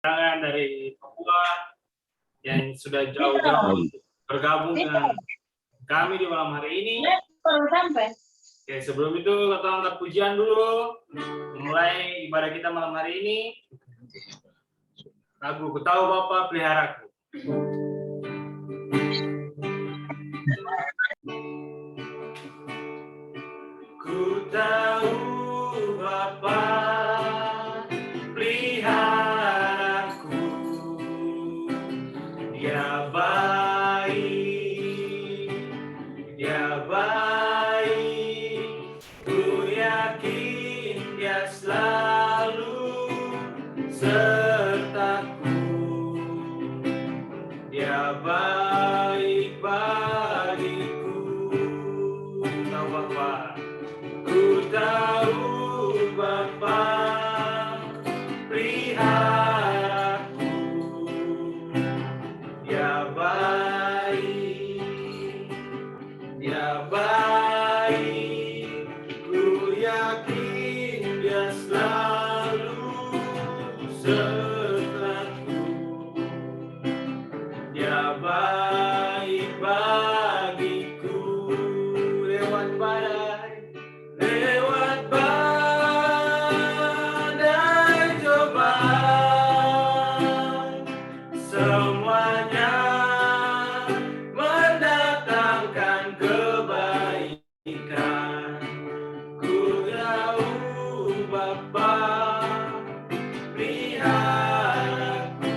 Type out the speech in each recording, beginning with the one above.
dari Papua yang sudah jauh-jauh bergabung dengan kami di malam hari ini. Oke, sebelum itu kita angkat pujian dulu, memulai ibadah kita malam hari ini. Lagu Ku Tahu Bapa Peliharaku. Ku tahu Bapa peliharaku, Dia baik, Dia baik, ku yakin Dia selalu sertaku, Dia baik bagiku. Tahu Bapa, ku tahu Bapa peliharaku, Dia baik, Dia baik, ku yakin Dia selalu sertaku, Dia baik bagiku. Lewat badai, lewat badai cobaan, semuanya mendatangkan kebaikan. Ku tahu Bapa peliharaku,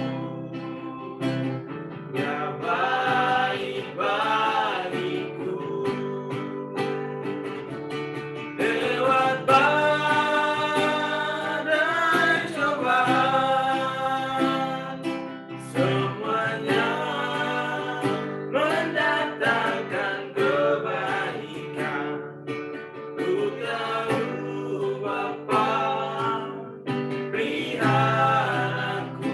Dia baik bagiku. Lewat badai cobaan, semuanya mendatangkan kebaikan. Ku tahu Bapa peliharaku,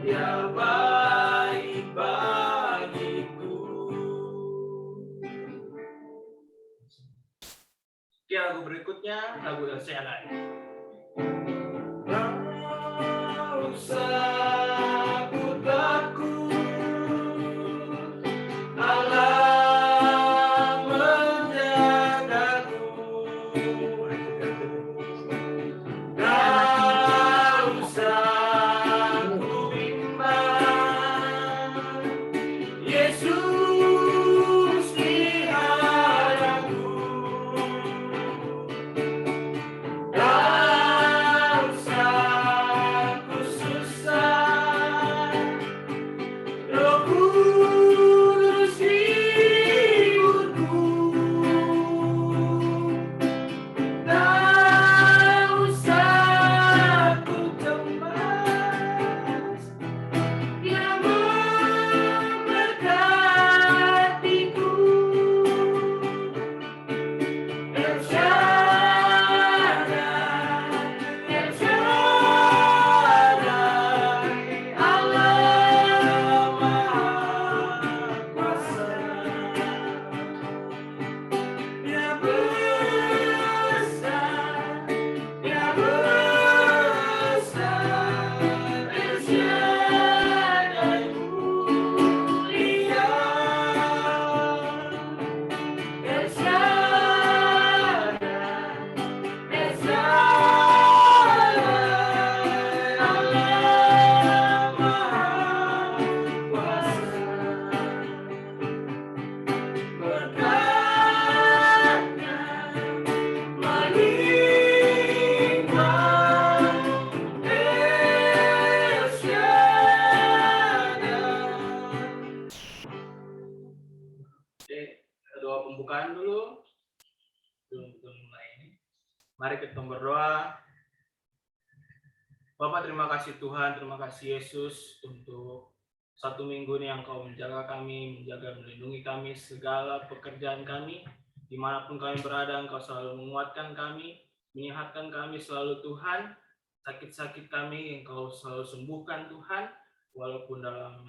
Dia baik bagiku. Oke, lagu berikutnya lagu Elsianai. Tak usah ku takut, Allah menjagaku. Tak usah ku bimbang, Yesus peliharaku. Tak usah ku susah, Roh Kudus hiburku. Tak usah ku cemas, Dia memberkatiku. El Shaddai, El Shaddai, Allah Maha Kuasa. Dia besar, Dia besar, El Shaddai mulia. El Shaddai, El Shaddai, Allah Maha Kuasa. Berkatnya melimpah, El Shaddai. Oke, doa pembukaan dulu sebelum kita mulai ini. Mari kita berdoa. Bapak, terima kasih Tuhan, terima kasih Yesus untuk satu minggu ini yang Kau menjaga kami, menjaga melindungi kami, segala pekerjaan kami, dimanapun kami berada, Engkau selalu menguatkan kami, menyehatkan kami selalu Tuhan, sakit-sakit kami Engkau selalu sembuhkan Tuhan, walaupun dalam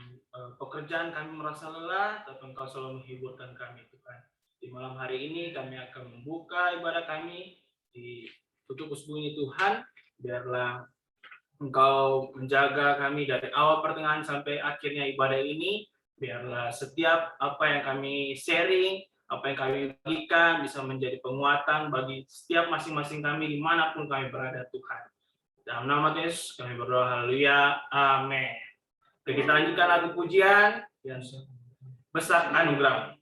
pekerjaan kami merasa lelah, tapi Engkau selalu menghiburkan kami Tuhan. Di malam hari ini kami akan membuka ibadah kami, di tutup usbu ini Tuhan, biarlah Engkau menjaga kami dari awal pertengahan sampai akhirnya ibadah ini. Biarlah setiap apa yang kami sharing, apa yang kami bagikan bisa menjadi penguatan bagi setiap masing-masing kami dimanapun kami berada Tuhan. Dalam nama Yesus kami berdoa, haleluya, amin. Oke, kita lanjutkan lagu pujian yang besar anugerah.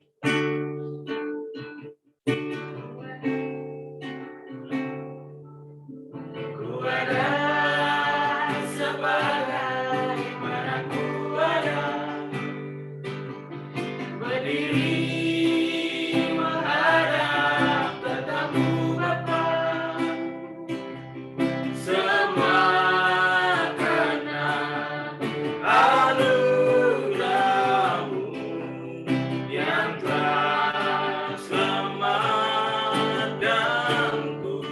Ku ada sebagai mana ku ada, berdiri menghadap tatamu Bapa. Semua karena anugerah-Mu yang telah selamatkanku.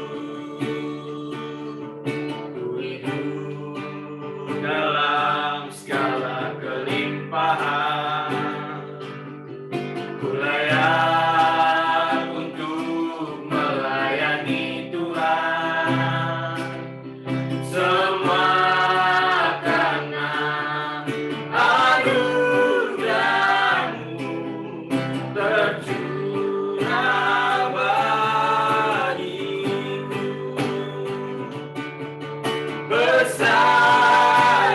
Ku hidup dalam segala kelimpahan, ku layak untuk melayani Tuhan. Semua karena anugerah-Mu tercurah bagiku. Besar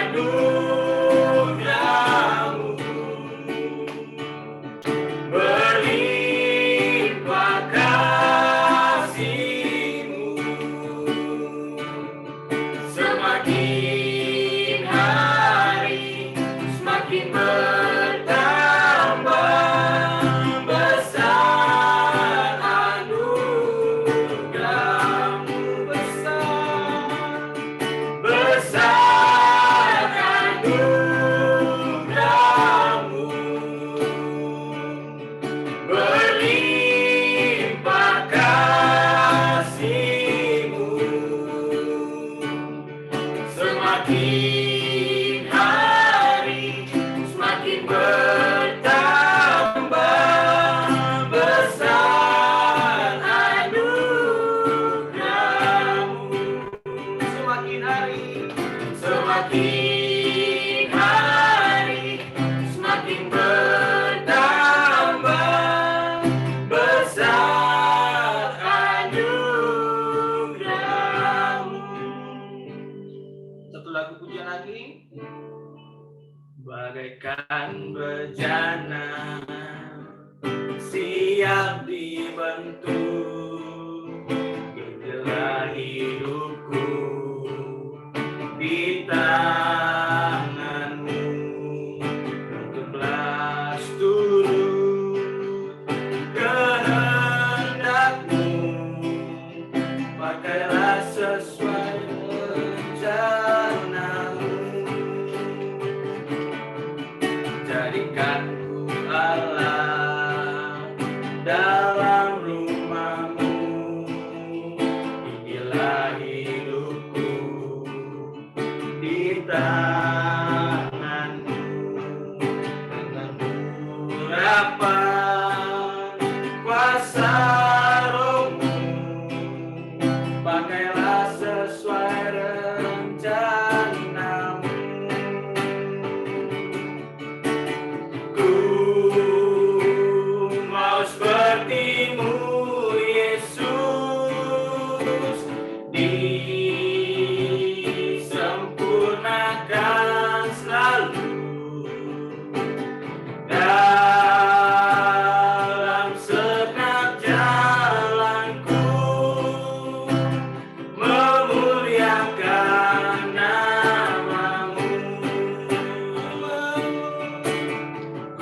anugerah-Mu, berlimpah kasih-Mu. Semakin hari semakin bertambah, besar anugerah-Mu, besar anugerah-Mu, berlimpah kasih-Mu. Semakin hari semakin bertambah, besar anugerah-Mu. Semakin hari semakin bertambah, besar anugerah-Mu. Satu lagu pujian lagi. Bagaikan bejana siap dibentuk, itulah hidupku di tangan-Mu. Untuklah turut kehendak-Mu, pakailah sesuai rencana-Mu. Jadikanku Allah dalam rumah-Mu, inilah hidupku di tangan-Mu. Dengan urapan kuasa Roh-Mu, pakailah sesuai rencana-Mu. Ku mau seperti-Mu, Yesus, disempurnakan selalu dalam segenap jalanku, memuliakan nama-Mu.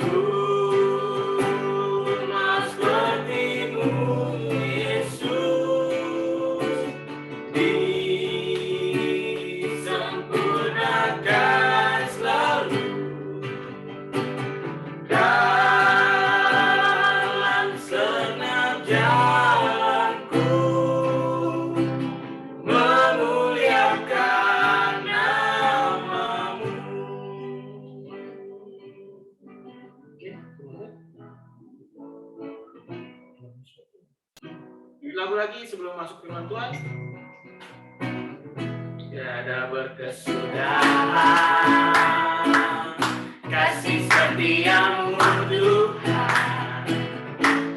Ku mau seperti-Mu, Yesus, disempurnakan selalu dalam segenap jalanku, memuliakan nama-Mu. Lagu lagi sebelum masuk firman Tuhan. Ya, tiada berkesudahan. Kasih setiamu Tuhan,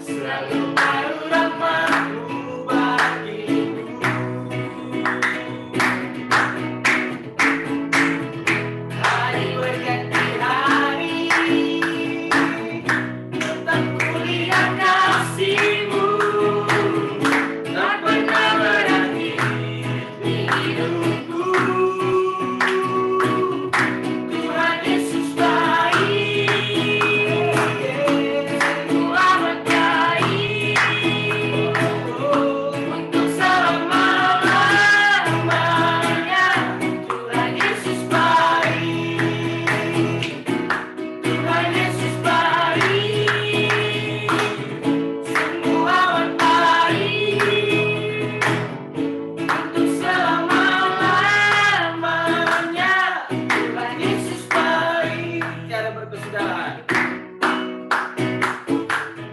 selalu baru rahmat-Mu bagiku. Hari berganti hari, tetap kulihat kasih-Mu, tak pernah berhenti di hidupku. Tuhan Yesus baik, sungguh amat baik, untuk selama-lamanya. Tuhan Yesus baik, Tuhan Yesus baik, sungguh amat baik, untuk selama-lamanya. Tuhan Yesus baik, tiada berkesudahan.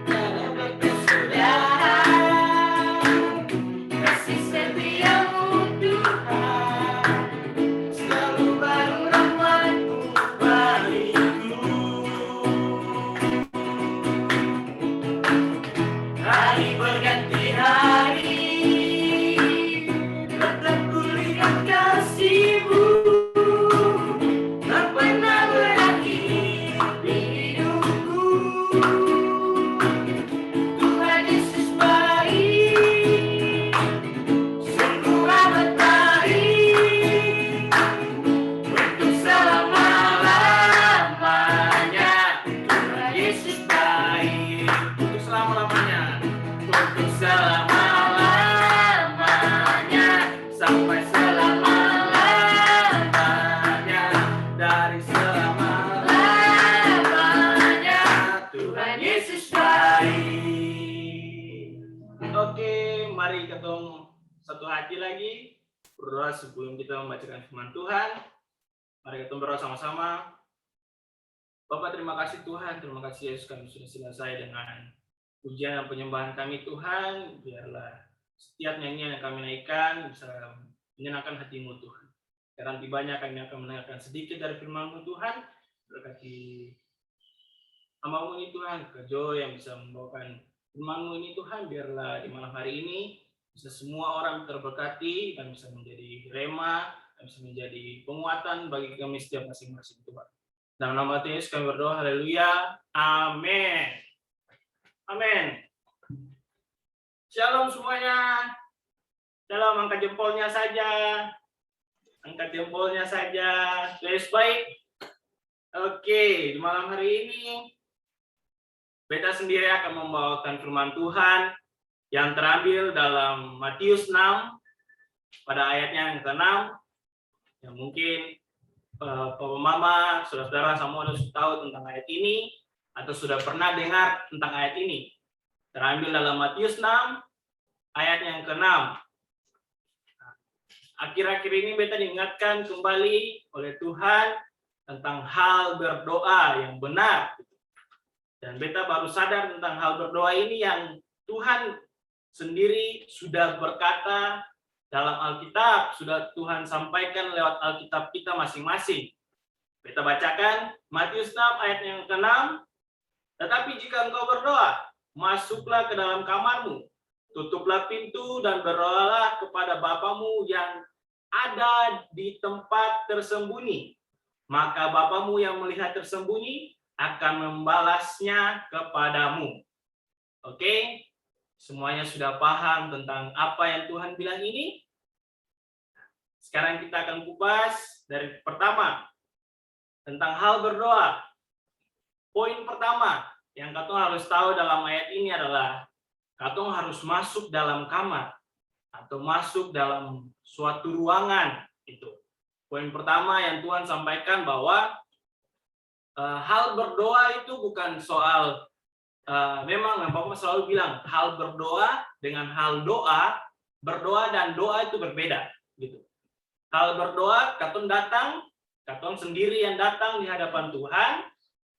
Tiada berkesudahan. Kasih setiamu Tuhan, selalu baru rahmat-Mu bagiku. Hari berganti hari, tetap kulihat kasih-Mu, tak pernah berakhir di hidupku. Tuhan Yesus baik, sungguh amat baik, untuk selama-lamanya. Tuhan Yesus baik, untuk selama-lamanya, untuk selama-lamanya, sampai selama-lamanya, dari selama-lamanya. Tuhan Yesus baik. Oke, mari ketemu satu hati lagi berdoa sebelum kita membacakan firman Tuhan. Mari kita berdoa sama-sama. Bapak, terima kasih Tuhan, terima kasih Yesus, kami sudah selesai dengan pujian dan penyembahan kami Tuhan. Biarlah setiap nyanyian yang kami naikkan bisa menyenangkan hati-Mu Tuhan. Karena tibanya kami akan mendengarkan sedikit dari firman-Mu Tuhan. Berkati hamba-Mu ini Tuhan, ke Joy yang bisa membawakan firman-Mu ini Tuhan. Biarlah di malam hari ini bisa semua orang terberkati dan bisa menjadi rema, dan bisa menjadi penguatan bagi kami setiap masing-masing Tuhan. Dalam nama Tuhan Yesus kami berdoa, haleluya, amin. Amin. Shalom semuanya. Shalom, angkat jempolnya saja. Angkat jempolnya saja. Yesus baik. Oke, di malam hari ini Beta sendiri akan membawakan firman Tuhan yang terambil dalam Matius 6 pada ayatnya yang ke-6. Yang mungkin Papa Mama, saudara-saudara semua sudah tahu tentang ayat ini atau sudah pernah dengar tentang ayat ini. Terambil dalam Matius 6 ayat yang ke-6. Akhir-akhir ini Beta diingatkan kembali oleh Tuhan tentang hal berdoa yang benar. Dan Beta baru sadar tentang hal berdoa ini yang Tuhan sendiri sudah berkata dalam Alkitab, sudah Tuhan sampaikan lewat Alkitab kita masing-masing. Beta bacakan Matius 6 ayat yang ke-6. Tetapi jika engkau berdoa, masuklah ke dalam kamarmu, tutuplah pintu dan berdoalah kepada Bapamu yang ada di tempat tersembunyi. Maka Bapamu yang melihat tersembunyi akan membalasnya kepadamu. Oke? Semuanya sudah paham tentang apa yang Tuhan bilang ini? Sekarang kita akan kupas dari pertama, tentang hal berdoa. Poin pertama yang katong harus tahu dalam ayat ini adalah katong harus masuk dalam kamar atau masuk dalam suatu ruangan. Itu poin pertama yang Tuhan sampaikan, bahwa hal berdoa itu bukan soal memang Bapak selalu bilang hal berdoa dengan hal doa, berdoa dan doa itu berbeda gitu. Hal berdoa katong datang, katong sendiri yang datang di hadapan Tuhan,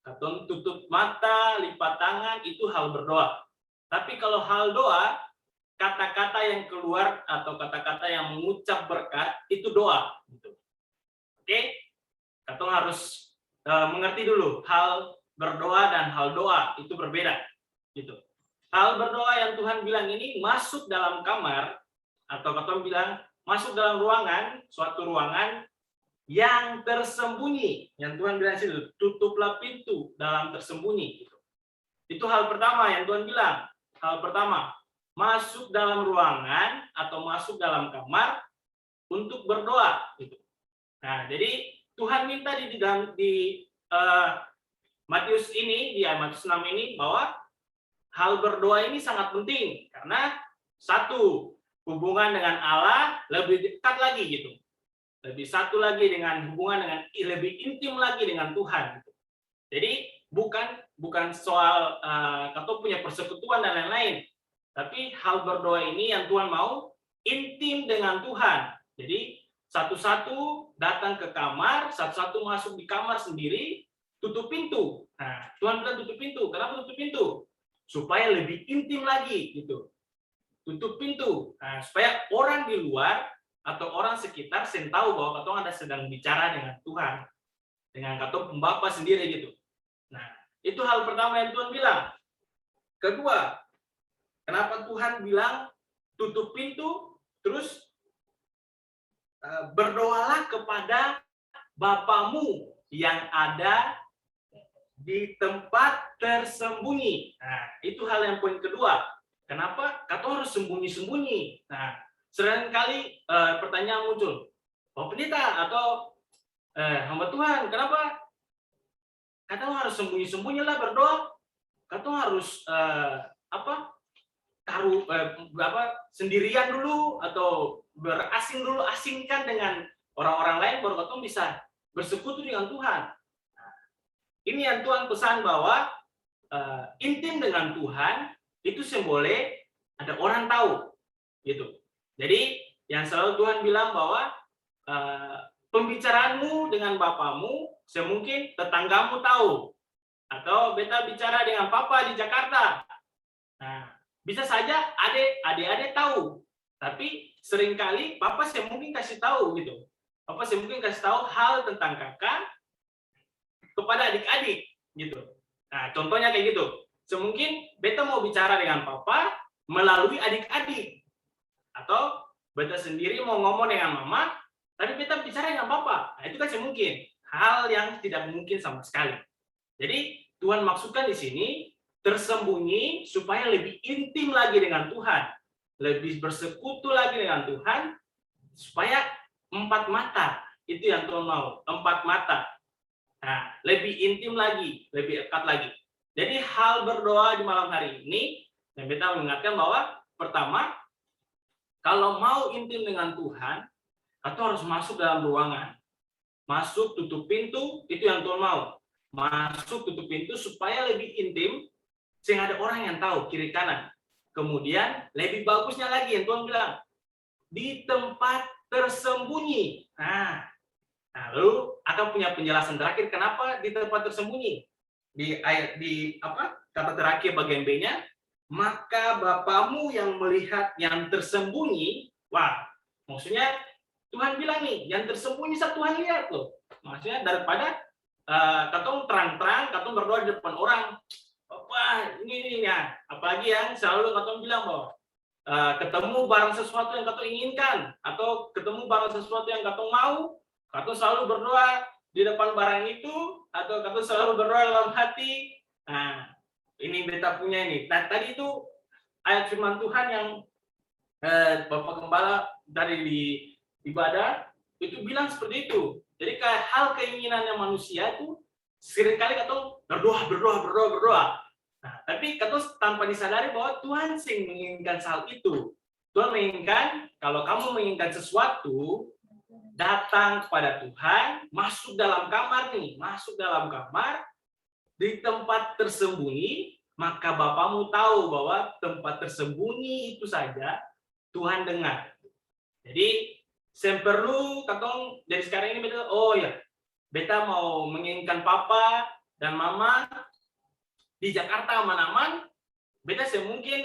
katong tutup mata, lipat tangan, itu hal berdoa. Tapi kalau hal doa, kata-kata yang keluar atau kata-kata yang mengucap berkat itu doa. Gitu. Oke, kita harus mengerti dulu hal berdoa dan hal doa itu berbeda. Gitu. Hal berdoa yang Tuhan bilang ini masuk dalam kamar atau kita bilang masuk dalam ruangan, suatu ruangan yang tersembunyi. Yang Tuhan bilang sih, tutuplah pintu dalam tersembunyi. Gitu. Itu hal pertama yang Tuhan bilang. Hal pertama, masuk dalam ruangan atau masuk dalam kamar untuk berdoa. Gitu. Nah, jadi Tuhan minta di Matius ini, di Matius 6 ini, bahwa hal berdoa ini sangat penting. Karena satu, hubungan dengan Allah lebih dekat lagi gitu. Lebih satu lagi dengan hubungan dengan lebih intim lagi dengan Tuhan. Gitu. Jadi bukan soal atau punya persekutuan dan lain-lain, tapi hal berdoa ini yang Tuhan mau intim dengan Tuhan. Jadi satu-satu datang ke kamar, satu-satu masuk di kamar sendiri, tutup pintu. Nah, Tuhan bilang tutup pintu. Kenapa tutup pintu? Supaya lebih intim lagi gitu. Tutup pintu. Nah, supaya orang di luar atau orang sekitar tahu bahwa katong ada sedang bicara dengan Tuhan, dengan katong Bapa sendiri gitu. Nah, itu hal pertama yang Tuhan bilang. Kedua, kenapa Tuhan bilang tutup pintu, terus berdoalah kepada Bapamu yang ada di tempat tersembunyi. Nah, itu hal yang poin kedua. Kenapa? Katong harus sembunyi-sembunyi. Nah, seringkali pertanyaan muncul, Pak Pendeta atau hamba Tuhan, kenapa katong harus sembunyi-sembunyi lah berdoa? Katong harus sendirian dulu atau berasing dulu, asingkan dengan orang-orang lain baru katong bisa bersekutu dengan Tuhan. Nah, ini yang Tuhan pesan bahwa intim dengan Tuhan itu boleh ada orang tahu gitu. Jadi yang selalu Tuhan bilang bahwa pembicaraanmu dengan Bapamu semungkin tetanggamu tahu, atau beta bicara dengan papa di Jakarta. Nah, bisa saja adik-adik tahu, tapi seringkali papa mungkin kasih tahu gitu. Papa mungkin kasih tahu hal tentang kakak kepada adik-adik gitu. Nah, contohnya kayak gitu. Semungkin beta mau bicara dengan papa melalui adik-adik, atau beta sendiri mau ngomong dengan mama, tapi beta bicara dengan papa. Nah, itu kan semungkin hal yang tidak mungkin sama sekali. Jadi Tuhan maksudkan di sini tersembunyi supaya lebih intim lagi dengan Tuhan, lebih bersekutu lagi dengan Tuhan, supaya 4 mata itu yang Tuhan mau, 4 mata. Nah, lebih intim lagi, lebih dekat lagi. Jadi hal berdoa di malam hari ini, dan kita mengingatkan bahwa pertama, kalau mau intim dengan Tuhan, kita harus masuk dalam ruangan. Masuk, tutup pintu, itu yang Tuhan mau. Masuk, tutup pintu supaya lebih intim, sehingga ada orang yang tahu kiri kanan. Kemudian lebih bagusnya lagi yang Tuhan bilang, di tempat tersembunyi. Nah, lalu akan punya penjelasan terakhir kenapa di tempat tersembunyi. Di ayat kata terakhir bagian B-nya, maka Bapamu yang melihat yang tersembunyi. Wah, maksudnya Tuhan bilang nih, yang tersembunyi Tuhan lihat loh. Maksudnya daripada katong terang-terang, katong berdoa di depan orang, wah ini ya, apalagi yang selalu katong bilang bahwa ketemu barang sesuatu yang katong inginkan, atau ketemu barang sesuatu yang katong mau, katong selalu berdoa di depan barang itu, atau katong selalu berdoa dalam hati. Nah, ini beta punya ini. Nah, tadi itu ayat firman Tuhan yang Bapak Gembala dari di ibadah itu bilang seperti itu. Jadi kayak hal keinginannya manusia itu seringkali katong berdoa. Nah, tapi katong tanpa disadari bahwa Tuhan sing menginginkan hal itu. Tuhan menginginkan kalau kamu menginginkan sesuatu, datang kepada Tuhan, masuk dalam kamar nih, masuk dalam kamar di tempat tersembunyi, maka Bapamu tahu bahwa tempat tersembunyi itu saja Tuhan dengar. Jadi perlu katong dari sekarang ini beta, oh ya, beta mau menginginkan papa dan mama di Jakarta aman-aman, beta semungkin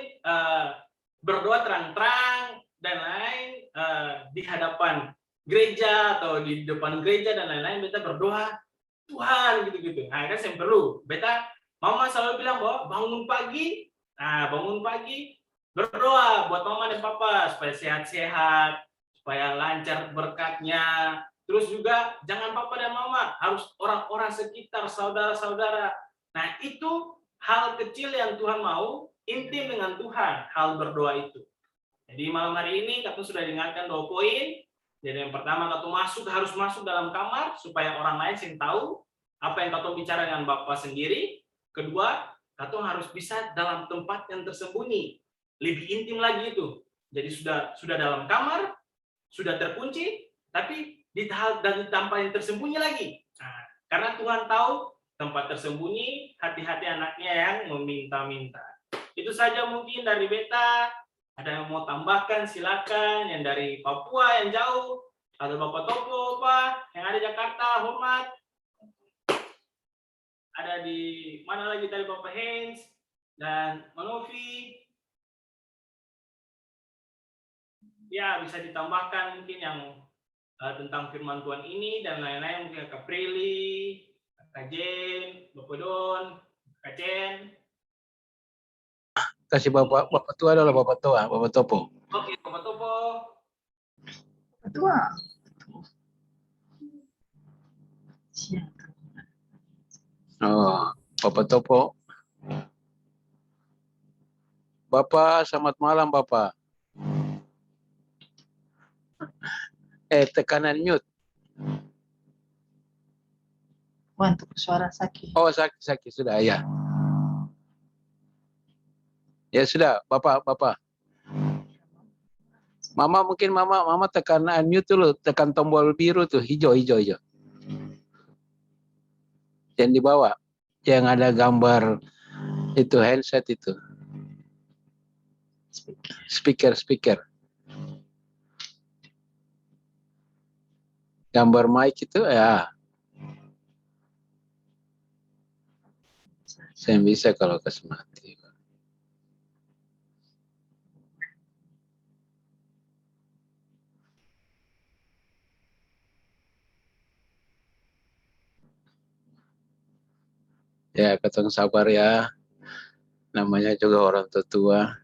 berdoa terang-terang dan lain di hadapan gereja atau di depan gereja dan lain-lain, beta berdoa Tuhan gitu-gitu. Nah, kan saya perlu. Beta, mama selalu bilang bahwa bangun pagi berdoa buat mama dan papa supaya sehat-sehat, supaya lancar berkatnya. Terus juga jangan papa dan mama, harus orang-orang sekitar, saudara-saudara. Nah, itu hal kecil yang Tuhan mau, intim dengan Tuhan, hal berdoa itu. Jadi malam hari ini kita sudah dengarkan 2 poin. Jadi yang pertama, kita harus masuk dalam kamar supaya orang lain sih tahu apa yang kita bicara dengan Bapa sendiri. Kedua, kita harus bisa dalam tempat yang tersembunyi, lebih intim lagi itu. Jadi sudah dalam kamar, sudah terkunci, tapi di tempat yang tersembunyi lagi. Nah, karena Tuhan tahu tempat tersembunyi hati-hati anaknya yang meminta-minta. Itu saja mungkin dari beta. Ada yang mau tambahkan silakan, yang dari Papua yang jauh, ada Bapak Topo, Pak, yang ada Jakarta, hormat. Ada di mana lagi dari Bapak Hens dan Manovi. Ya, bisa ditambahkan mungkin yang tentang firman Tuhan ini dan lain-lain, mungkin Kak Prilly, Kak Jen, Bapak Don, Kak Chen. Kasih Bapak Tua adalah Bapak Tua, Bapak Topo. Oke, Bapak Topo. Bapak Tua. Oh, Bapak Topo. Bapak, selamat malam Bapak. Tekanan mute. Untuk suara sakit. Oh, sakit sudah ya. Ya sudah, Bapak. Mama mungkin mama tekan unmute dulu, tekan tombol biru tuh, hijau. Yang di bawah, yang ada gambar itu handset itu. Speaker. Gambar mic itu ya. Saya bisa kalau kasih mati. Ya, ketong sabar ya. Namanya juga orang tua.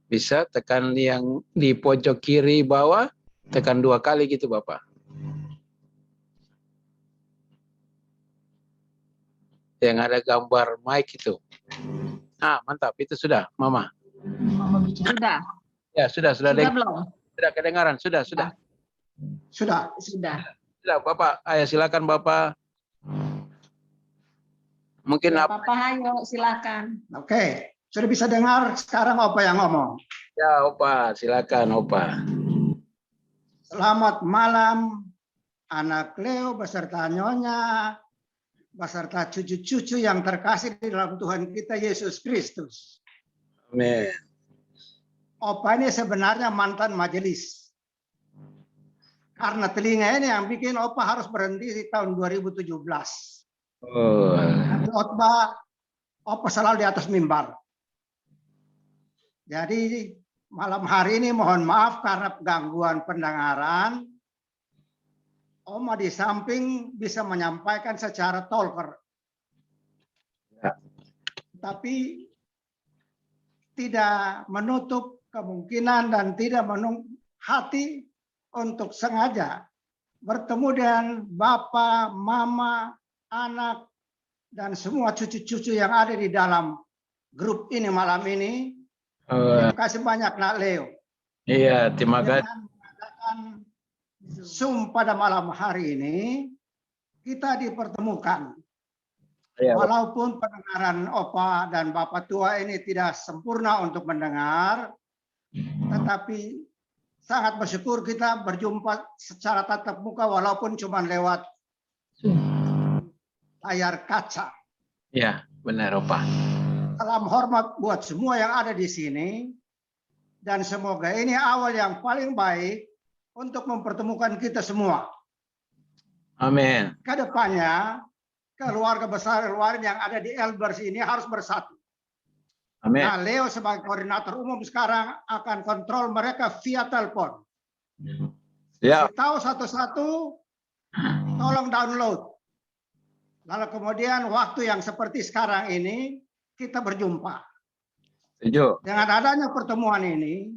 Bisa tekan yang di pojok kiri bawah, tekan 2 kali gitu Bapak. Yang ada gambar mic itu. Mantap, itu sudah, Mama. Mama bicara. Sudah. Ya, sudah Belum? Sudah kedengaran, sudah. Sudah, Bapak. Ayo silakan Bapak. Mungkin ya, Papa ayo silakan. Oke, sudah bisa dengar sekarang Opa yang ngomong. Ya, Opa, silakan Opa. Selamat malam anak Leo beserta Nyonya, beserta cucu-cucu yang terkasih di dalam Tuhan kita Yesus Kristus. Amin. Opa ini sebenarnya mantan majelis. Karena telinga ini yang bikin Opa harus berhenti di tahun 2017. Oh. Opa selalu di atas mimbar. Jadi malam hari ini mohon maaf karena gangguan pendengaran. Oma di samping bisa menyampaikan secara talker. Ya. Tapi tidak menutup kemungkinan dan tidak menutup hati untuk sengaja bertemu dengan Bapak, Mama, anak, dan semua cucu-cucu yang ada di dalam grup ini malam ini. Terima kasih banyak Nak Leo. Iya, terima kasih. Dengan mengadakan Zoom pada malam hari ini, kita dipertemukan. Iya, Walaupun pendengaran Opa dan Bapak Tua ini tidak sempurna untuk mendengar, tetapi sangat bersyukur kita berjumpa secara tatap muka walaupun cuma lewat layar kaca. Iya, benar Opa. Salam hormat buat semua yang ada di sini dan semoga ini awal yang paling baik untuk mempertemukan kita semua. Amin. Kedepannya keluarga besar Elwarin yang ada di Elbers ini harus bersatu. Amin. Nah, Leo sebagai koordinator umum sekarang akan kontrol mereka via telepon. Ya. Tahu satu-satu, tolong download. Lalu kemudian waktu yang seperti sekarang ini kita berjumpa. Setuju. Dengan adanya pertemuan ini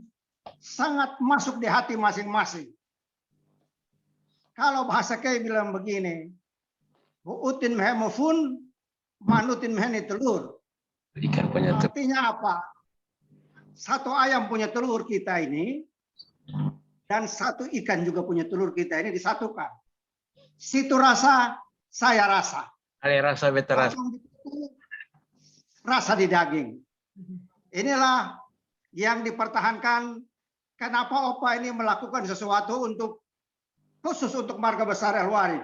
sangat masuk di hati masing-masing. Kalau bahasa kayak bilang begini, buutin mehemofun, manutin meheni telur. Ikan punya telur. Artinya apa? Satu ayam punya telur kita ini, dan satu ikan juga punya telur kita ini disatukan. Situ rasa, saya rasa. Ada rasa beteras. Rasa di daging. Inilah yang dipertahankan. Kenapa Opa ini melakukan sesuatu khusus untuk marga besar Elwarin.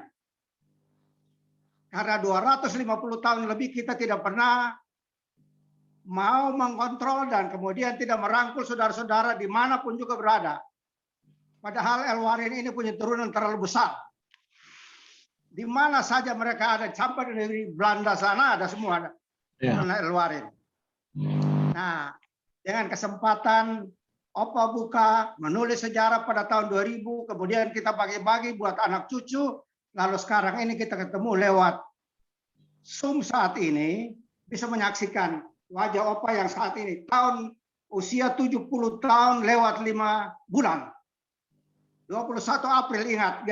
Karena 250 tahun lebih kita tidak pernah mau mengkontrol dan kemudian tidak merangkul saudara-saudara dimanapun juga berada. Padahal Elwarin ini punya turunan terlalu besar. Di mana saja mereka ada, sampai dari Belanda sana ada semua ada turunan Elwarin. Nah, dengan kesempatan Opa buka menulis sejarah pada tahun 2000, kemudian kita bagi-bagi buat anak cucu, lalu sekarang ini kita ketemu lewat Zoom saat ini, bisa menyaksikan wajah Opa yang saat ini usia 70 tahun lewat 5 bulan. 21 April ingat,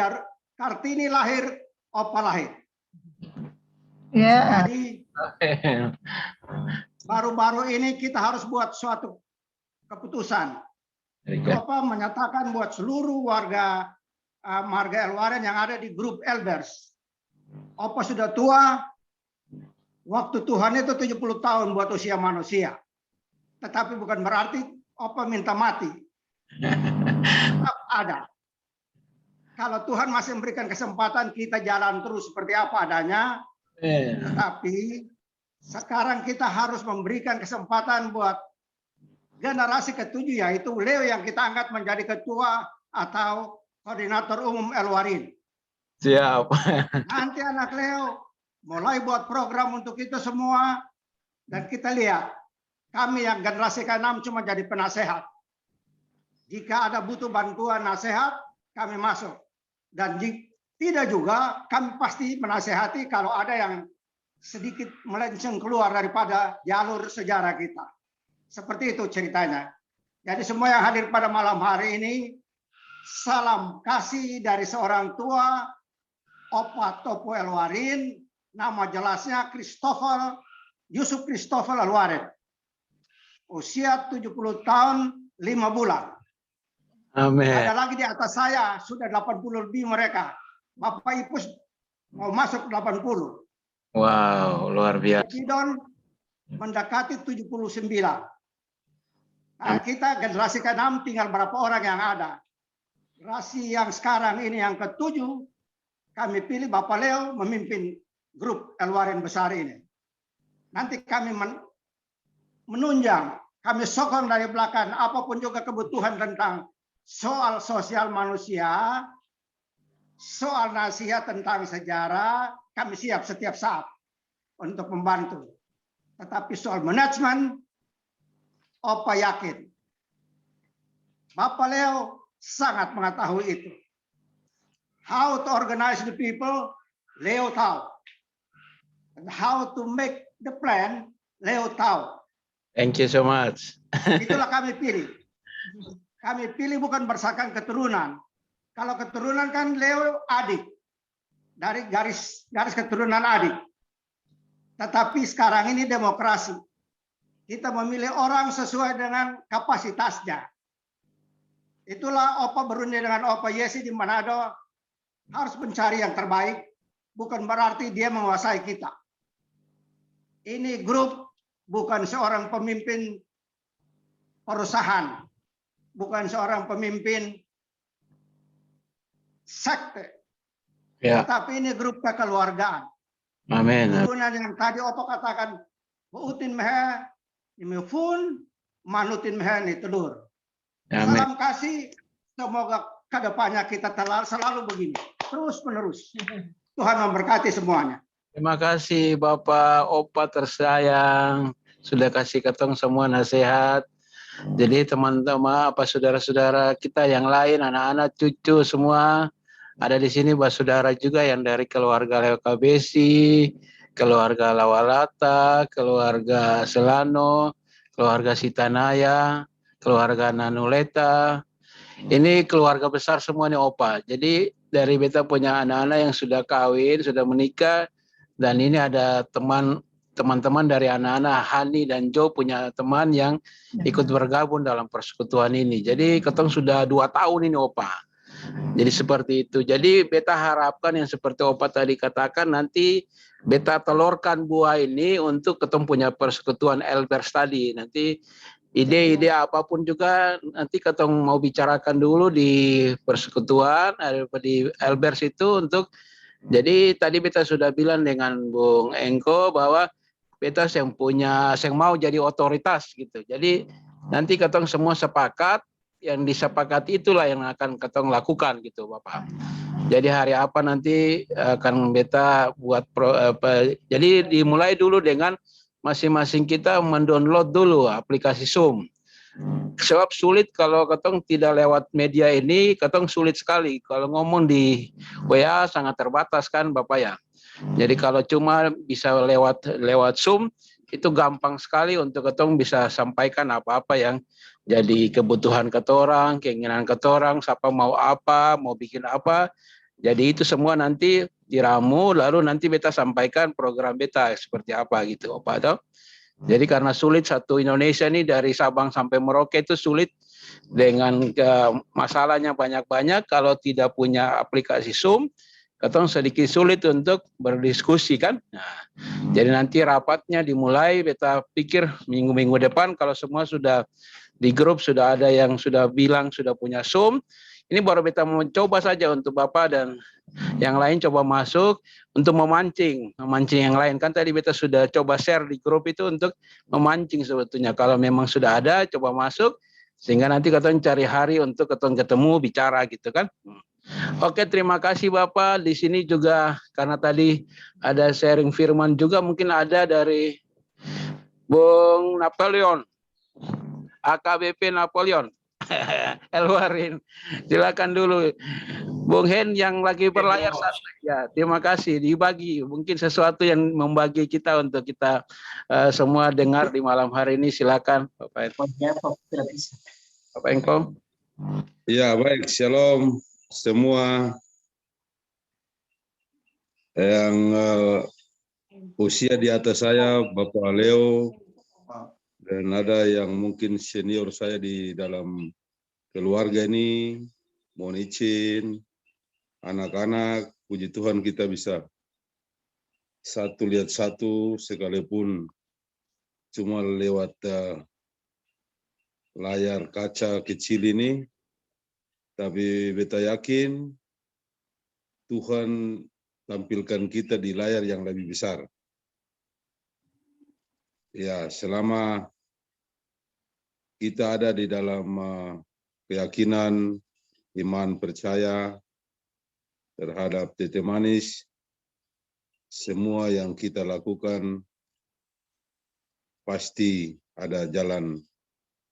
Kartini lahir, Opa lahir. Ya. Jadi baru-baru ini kita harus buat suatu keputusan. Opa menyatakan buat seluruh warga marga Elwarin yang ada di grup Elders. Opa sudah tua, waktu Tuhan itu 70 tahun buat usia manusia. Tetapi bukan berarti Opa minta mati. Tetap ada. Kalau Tuhan masih memberikan kesempatan, kita jalan terus seperti apa adanya. Tetapi sekarang kita harus memberikan kesempatan buat generasi ketujuh, yaitu Leo yang kita angkat menjadi ketua atau koordinator umum Elwarin. Siap. Nanti anak Leo mulai buat program untuk kita semua, dan kita lihat kami yang generasi ke-6 cuma jadi penasehat. Jika ada butuh bantuan nasihat, kami masuk. Dan tidak juga kami pasti menasehati kalau ada yang sedikit melenceng keluar daripada jalur sejarah kita. Seperti itu ceritanya. Jadi semua yang hadir pada malam hari ini, salam kasih dari seorang tua, Opa Topo Elwarin, nama jelasnya Yusuf Christopher Elwarin. Usia 70 tahun 5 bulan. Amin. Ada lagi di atas saya, sudah 80 lebih mereka. Bapak Ipus mau masuk 80. Wow, luar biasa. Sidon mendekati 79. Nah, kita generasi ke-6 tinggal berapa orang yang ada. Generasi yang sekarang ini yang ke-7, kami pilih Bapak Leo memimpin grup Elwarin besar ini. Nanti kami menunjang, kami sokong dari belakang apapun juga kebutuhan tentang soal sosial manusia, soal nasihat tentang sejarah, kami siap setiap saat untuk membantu. Tetapi soal manajemen, Opa yakin Bapak Leo sangat mengetahui itu. How to organize the people, Leo tahu. And how to make the plan, Leo tahu. Thank you so much. Itulah kami pilih. Kami pilih bukan berdasarkan keturunan. Kalau keturunan kan Leo adik. Dari garis keturunan adik. Tetapi sekarang ini demokrasi. Kita memilih orang sesuai dengan kapasitasnya. Itulah Opa berunding dengan Opa Yesi di Manado. Harus mencari yang terbaik. Bukan berarti dia menguasai kita. Ini grup bukan seorang pemimpin perusahaan. Bukan seorang pemimpin sekte. Ya. Tetapi ini grup kekeluargaan. Amin. Turunan yang tadi Opa katakan, buutin mehe, imifun, manutin mehe ni telur. Amin. Salam kasih, semoga kedepannya kita selalu begini, terus menerus. Tuhan memberkati semuanya. Terima kasih Bapak Opa tersayang sudah kasih ketong semua nasihat. Jadi teman-teman, saudara-saudara kita yang lain, anak-anak, cucu semua ada di sini, saudara juga yang dari keluarga Leo Kabesi, keluarga Lawalata, keluarga Selano, keluarga Sitanaya, keluarga Nanuleta. Ini keluarga besar semua nih Opa. Jadi dari beta punya anak-anak yang sudah kawin, sudah menikah, dan ini ada teman-teman dari anak-anak Hani dan Joe punya teman yang ikut bergabung dalam persekutuan ini. Jadi ketong sudah 2 tahun ini Opa. Jadi seperti itu. Jadi beta harapkan yang seperti Opa tadi katakan, nanti beta telurkan buah ini untuk ketong punya persekutuan Elbers tadi. Nanti ide-ide apapun juga nanti ketong mau bicarakan dulu di persekutuan di Elbers itu untuk. Jadi tadi beta sudah bilang dengan Bung Engko bahwa beta yang mau jadi otoritas gitu. Jadi nanti ketong semua sepakat, yang disepakati itulah yang akan ketong lakukan gitu Bapak. Jadi hari apa nanti akan beta buat jadi dimulai dulu dengan masing-masing kita mendownload dulu aplikasi Zoom. Sebab sulit kalau ketong tidak lewat media ini, ketong sulit sekali. Kalau ngomong di WA sangat terbatas kan Bapak ya. Jadi kalau cuma bisa lewat Zoom, itu gampang sekali untuk ketong bisa sampaikan apa-apa yang jadi kebutuhan ketorang, keinginan ketorang, siapa mau apa, mau bikin apa. Jadi itu semua nanti diramu, lalu nanti beta sampaikan program beta seperti apa gitu, Pak toh. Jadi karena sulit satu Indonesia ini dari Sabang sampai Merauke itu sulit dengan masalahnya banyak-banyak, kalau tidak punya aplikasi Zoom, ketong sedikit sulit untuk berdiskusi kan. Nah, jadi nanti rapatnya dimulai, beta pikir minggu-minggu depan kalau semua sudah di grup sudah ada yang sudah bilang sudah punya Zoom, ini baru beta mau coba saja untuk Bapak dan yang lain coba masuk untuk memancing yang lain. Kan tadi beta sudah coba share di grup itu untuk memancing sebetulnya. Kalau memang sudah ada, coba masuk sehingga nanti ketong cari hari untuk ketemu bicara gitu kan. Oke, terima kasih Bapak. Di sini juga karena tadi ada sharing firman juga, mungkin ada dari Bung Napoleon, AKBP Napoleon. Elwarin, silakan dulu. Bung Hen yang lagi berlayar santai. Ya, terima kasih dibagi. Mungkin sesuatu yang membagi kita untuk kita semua dengar di malam hari ini. Silakan, Bapak Engko. Ya, baik. Shalom semua yang usia di atas saya, Bapak Leo, dan ada yang mungkin senior saya di dalam keluarga ini. Mohon izin, anak-anak, puji Tuhan kita bisa satu lihat satu, sekalipun cuma lewat layar kaca kecil ini, tapi beta yakin Tuhan tampilkan kita di layar yang lebih besar. Ya, selama kita ada di dalam keyakinan, iman, percaya terhadap Tete Manis, semua yang kita lakukan pasti ada jalan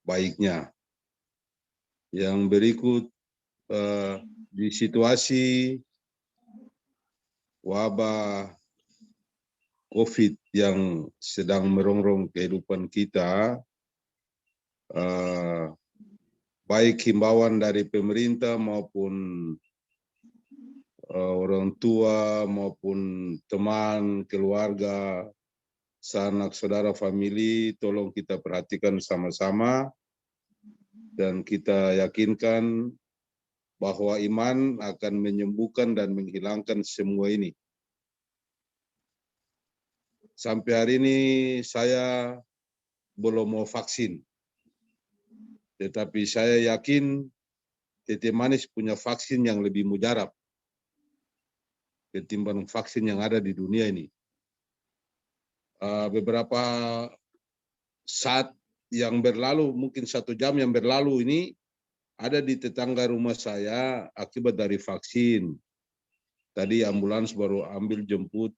baiknya. Yang berikut, di situasi wabah COVID yang sedang merongrong kehidupan kita, baik himbauan dari pemerintah maupun orang tua maupun teman, keluarga, sanak saudara, famili, tolong kita perhatikan sama-sama dan kita yakinkan bahwa iman akan menyembuhkan dan menghilangkan semua ini. Sampai hari ini saya belum mau vaksin, tetapi saya yakin Tete Manis punya vaksin yang lebih mujarab ketimbang vaksin yang ada di dunia ini. Beberapa saat yang berlalu, mungkin 1 jam yang berlalu ini, ada di tetangga rumah saya akibat dari vaksin. Tadi ambulans baru ambil jemput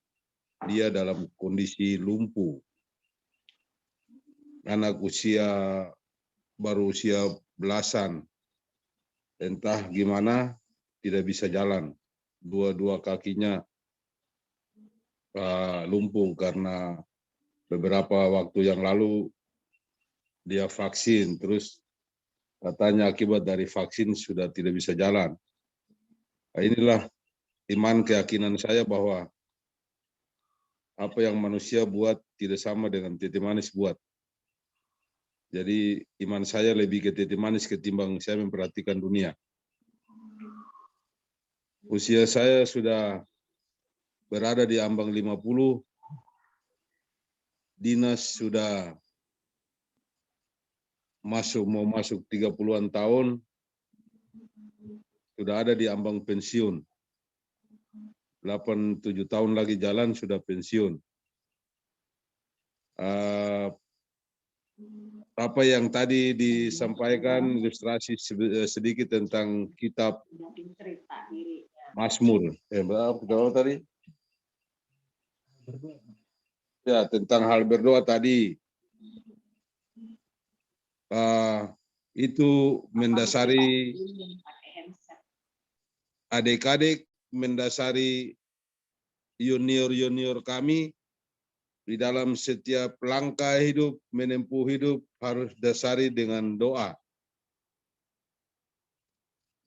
dia dalam kondisi lumpuh. Anak baru usia belasan, entah gimana tidak bisa jalan. Dua kakinya lumpuh karena beberapa waktu yang lalu dia vaksin, terus katanya akibat dari vaksin sudah tidak bisa jalan. Nah, inilah iman keyakinan saya bahwa apa yang manusia buat tidak sama dengan Tete Manis buat. Jadi iman saya lebih ke Tete Manis ketimbang saya memperhatikan dunia. Usia saya sudah berada di ambang 50, dinas sudah mau masuk 30-an tahun, sudah ada di ambang pensiun. 8-7 tahun lagi jalan sudah pensiun. Apa yang tadi disampaikan, ilustrasi sedikit tentang kitab Mazmur. Berapa tadi? Ya, tentang hal berdoa tadi. Itu mendasari adik-adik, mendasari junior-junior kami di dalam setiap langkah hidup, menempuh hidup harus dasari dengan doa.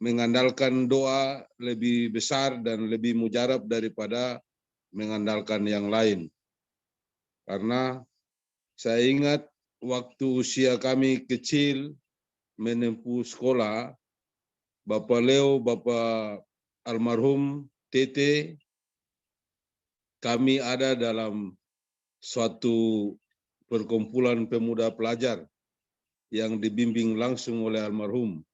Mengandalkan doa lebih besar dan lebih mujarab daripada mengandalkan yang lain. Karena saya ingat waktu usia kami kecil menempuh sekolah, Bapak Leo, Bapak almarhum Tete, kami ada dalam suatu perkumpulan pemuda pelajar yang dibimbing langsung oleh almarhum.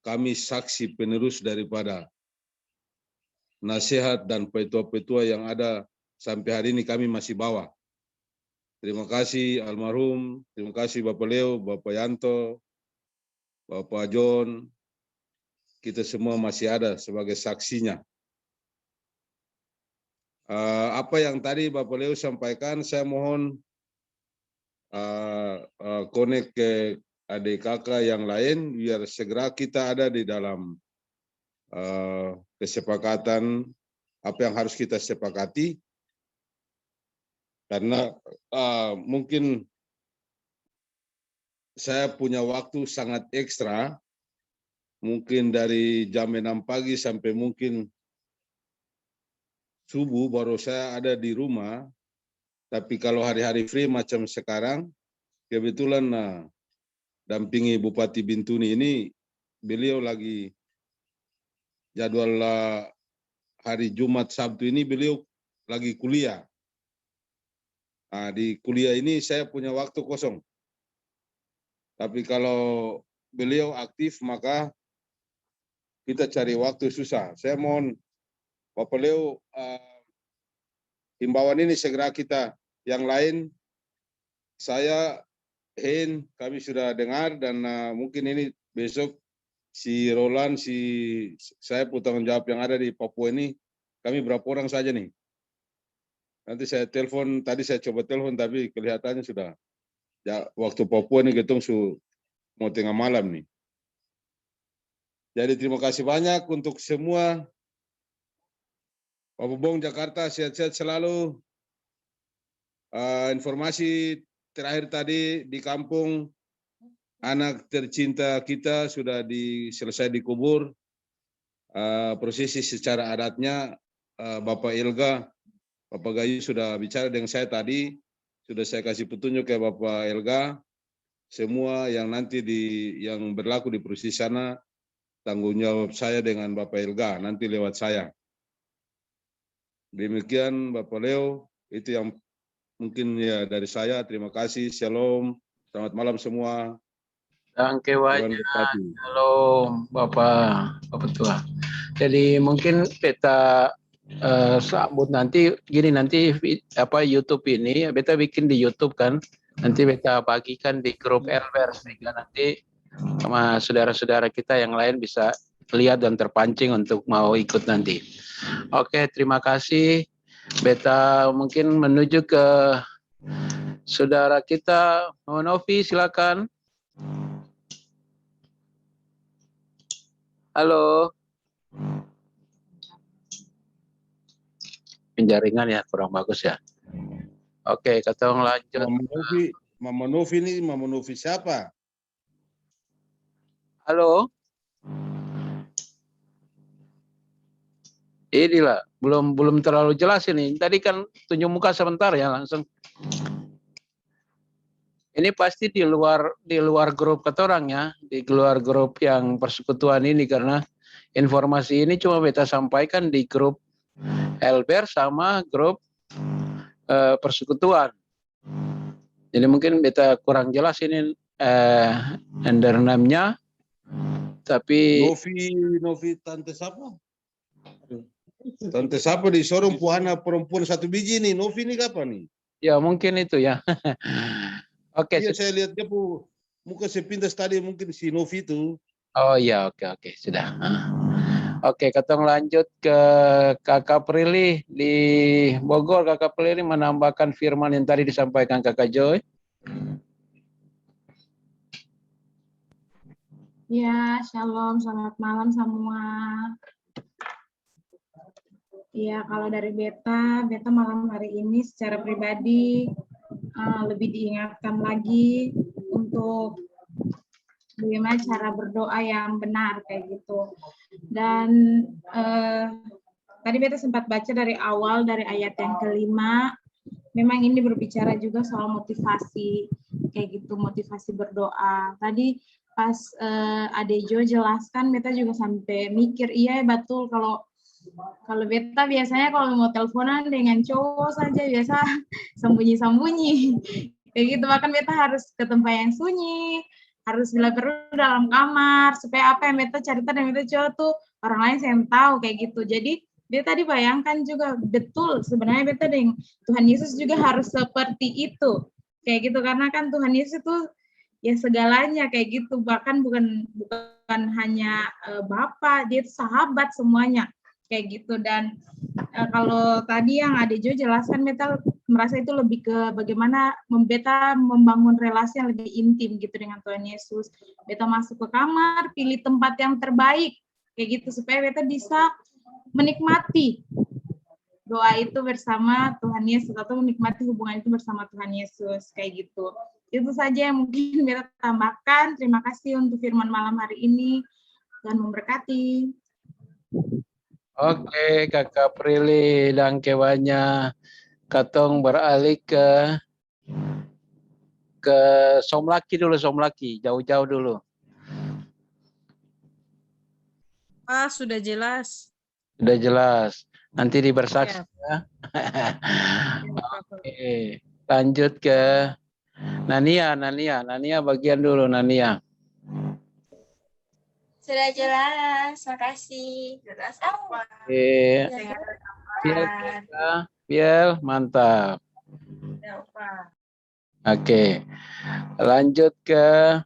Kami saksi penerus daripada nasihat dan petua-petua yang ada sampai hari ini kami masih bawa. Terima kasih almarhum, terima kasih Bapak Leo, Bapak Yanto, Bapak John, kita semua masih ada sebagai saksinya. Apa yang tadi Bapak Leo sampaikan, saya mohon konek ke adik kakak yang lain, biar segera kita ada di dalam kesepakatan apa yang harus kita sepakati. Karena mungkin saya punya waktu sangat ekstra, mungkin dari jam 6 pagi sampai mungkin subuh baru saya ada di rumah. Tapi kalau hari-hari free macam sekarang, kebetulan dampingi Bupati Bintuni ini, beliau lagi jadwal hari Jumat Sabtu ini beliau lagi kuliah. Di kuliah ini saya punya waktu kosong. Tapi kalau beliau aktif maka kita cari waktu susah. Saya mohon Bapak Leo, himbauan ini segera kita. Yang lain, saya, Hen, kami sudah dengar dan mungkin ini besok si Roland, saya tanggung jawab yang ada di Papua ini, kami berapa orang saja nih. Nanti saya telepon, tadi saya coba telepon tapi kelihatannya sudah. Ya, waktu Papua ini kita mau tengah malam nih. Jadi terima kasih banyak untuk semua. Bapak Bong Jakarta, sehat-sehat selalu. Informasi terakhir tadi di kampung, anak tercinta kita sudah selesai dikubur. Prosesi secara adatnya Bapak Ilga, Bapak Gayu sudah bicara dengan saya tadi, sudah saya kasih petunjuk ke Bapak Ilga. Semua yang nanti yang berlaku di prosesi sana, tanggung jawab saya dengan Bapak Ilga, nanti lewat saya. Demikian Bapak Leo, itu yang mungkin ya dari saya. Terima kasih, shalom, selamat malam semua. Tangke wajah, shalom Bapak Tua. Jadi mungkin beta sambut nanti gini, nanti YouTube ini beta bikin di YouTube kan, nanti beta bagikan di grup Elber sehingga nanti sama saudara-saudara kita yang lain bisa lihat dan terpancing untuk mau ikut nanti. Oke, terima kasih. Beta mungkin menuju ke saudara kita, Mama Novi, silakan. Halo. Penjaringan ya kurang bagus ya. Oke, kita lanjut. Mama Novi ini Mama Novi siapa? Halo. Inilah belum terlalu jelas ini. Tadi kan tunjuk muka sebentar ya langsung. Ini pasti di luar grup ketorang ya, di luar grup yang persekutuan ini karena informasi ini cuma beta sampaikan di grup Elber sama grup persekutuan. Jadi mungkin beta kurang jelas ini endername-nya, tapi Novi tante siapa? Tante siapa di Sorong Puhana perempuan satu biji nih? Novi ini kapan nih? ya mungkin itu ya. Oke. Iya, saya lihat dia muka sepintas tadi mungkin si Novi itu. Oh iya, oke, sudah. Oke, kita lanjut ke Kakak Prilly di Bogor. Kakak Prilly menambahkan firman yang tadi disampaikan Kakak Joy. Ya, shalom, selamat malam semua. Ya, kalau dari beta malam hari ini secara pribadi lebih diingatkan lagi untuk bagaimana cara berdoa yang benar kayak gitu. Dan tadi beta sempat baca dari awal dari ayat yang kelima. Memang ini berbicara juga soal motivasi kayak gitu, motivasi berdoa. Tadi pas Adejo jelaskan, beta juga sampai mikir, iya betul kalau beta biasanya kalau mau teleponan dengan cowok saja biasa sembunyi-sembunyi. Kayak gitu, bahkan beta harus ke tempat yang sunyi, harus bila perlu dalam kamar, supaya apa yang beta cerita dan beta cowok tuh orang lain yang tahu kayak gitu. Jadi beta tadi bayangkan juga betul sebenarnya beta dengan Tuhan Yesus juga harus seperti itu. Kayak gitu, karena kan Tuhan Yesus itu ya segalanya kayak gitu, bahkan bukan hanya Bapa, dia itu sahabat semuanya kayak gitu. Dan kalau tadi yang Adejo jelaskan, beta merasa itu lebih ke bagaimana beta membangun relasi yang lebih intim gitu dengan Tuhan Yesus. Beta masuk ke kamar, pilih tempat yang terbaik kayak gitu supaya beta bisa menikmati doa itu bersama Tuhan Yesus atau menikmati hubungan itu bersama Tuhan Yesus kayak gitu. Itu saja yang mungkin beta tambahkan. Terima kasih untuk firman malam hari ini dan memberkati. Oke, Kakak Prilly dan kewannya, katong beralih ke Somlaki dulu, Somlaki, jauh-jauh dulu. Pak, sudah jelas. Sudah jelas. Nanti dibersaksi ya. Oke, lanjut ke Nania bagian dulu Nania. Sudah jelas, makasih. Jelas apa? Oke. Biel, mantap. Oke. Lanjut ke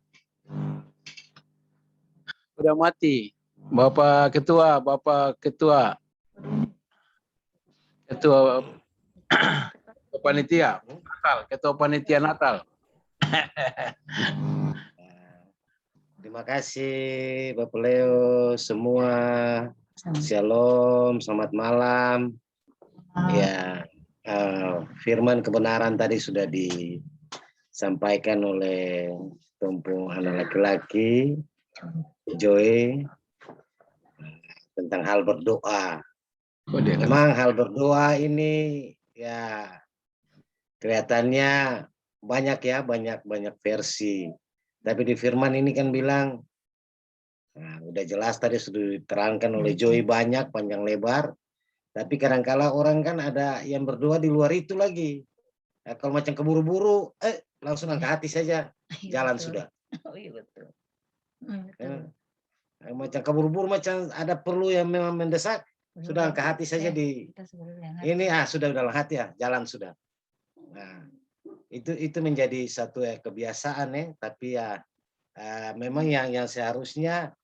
udah mati. Bapak Ketua Panitia Natal, Ketua Panitia Natal. Terima kasih Bapak Leo semua. Shalom, selamat malam. Ya, firman kebenaran tadi sudah disampaikan oleh tumpung anak laki-laki Joy tentang hal berdoa. Memang hal berdoa ini ya kelihatannya banyak ya, banyak versi. Tapi di firman ini kan bilang, nah, udah jelas tadi sudah diterangkan oleh Joy banyak, panjang lebar. Tapi kadang-kala orang kan ada yang berdoa di luar itu lagi. Nah, kalau macam keburu-buru, langsung angkat hati saja, jalan sudah. Oh iya betul. Macam keburu-buru, macam ada perlu yang memang mendesak, sudah angkat hati saja di ini, sudah dalam hati ya, jalan sudah. Nah, itu menjadi satu kebiasaan ya, tapi ya memang yang seharusnya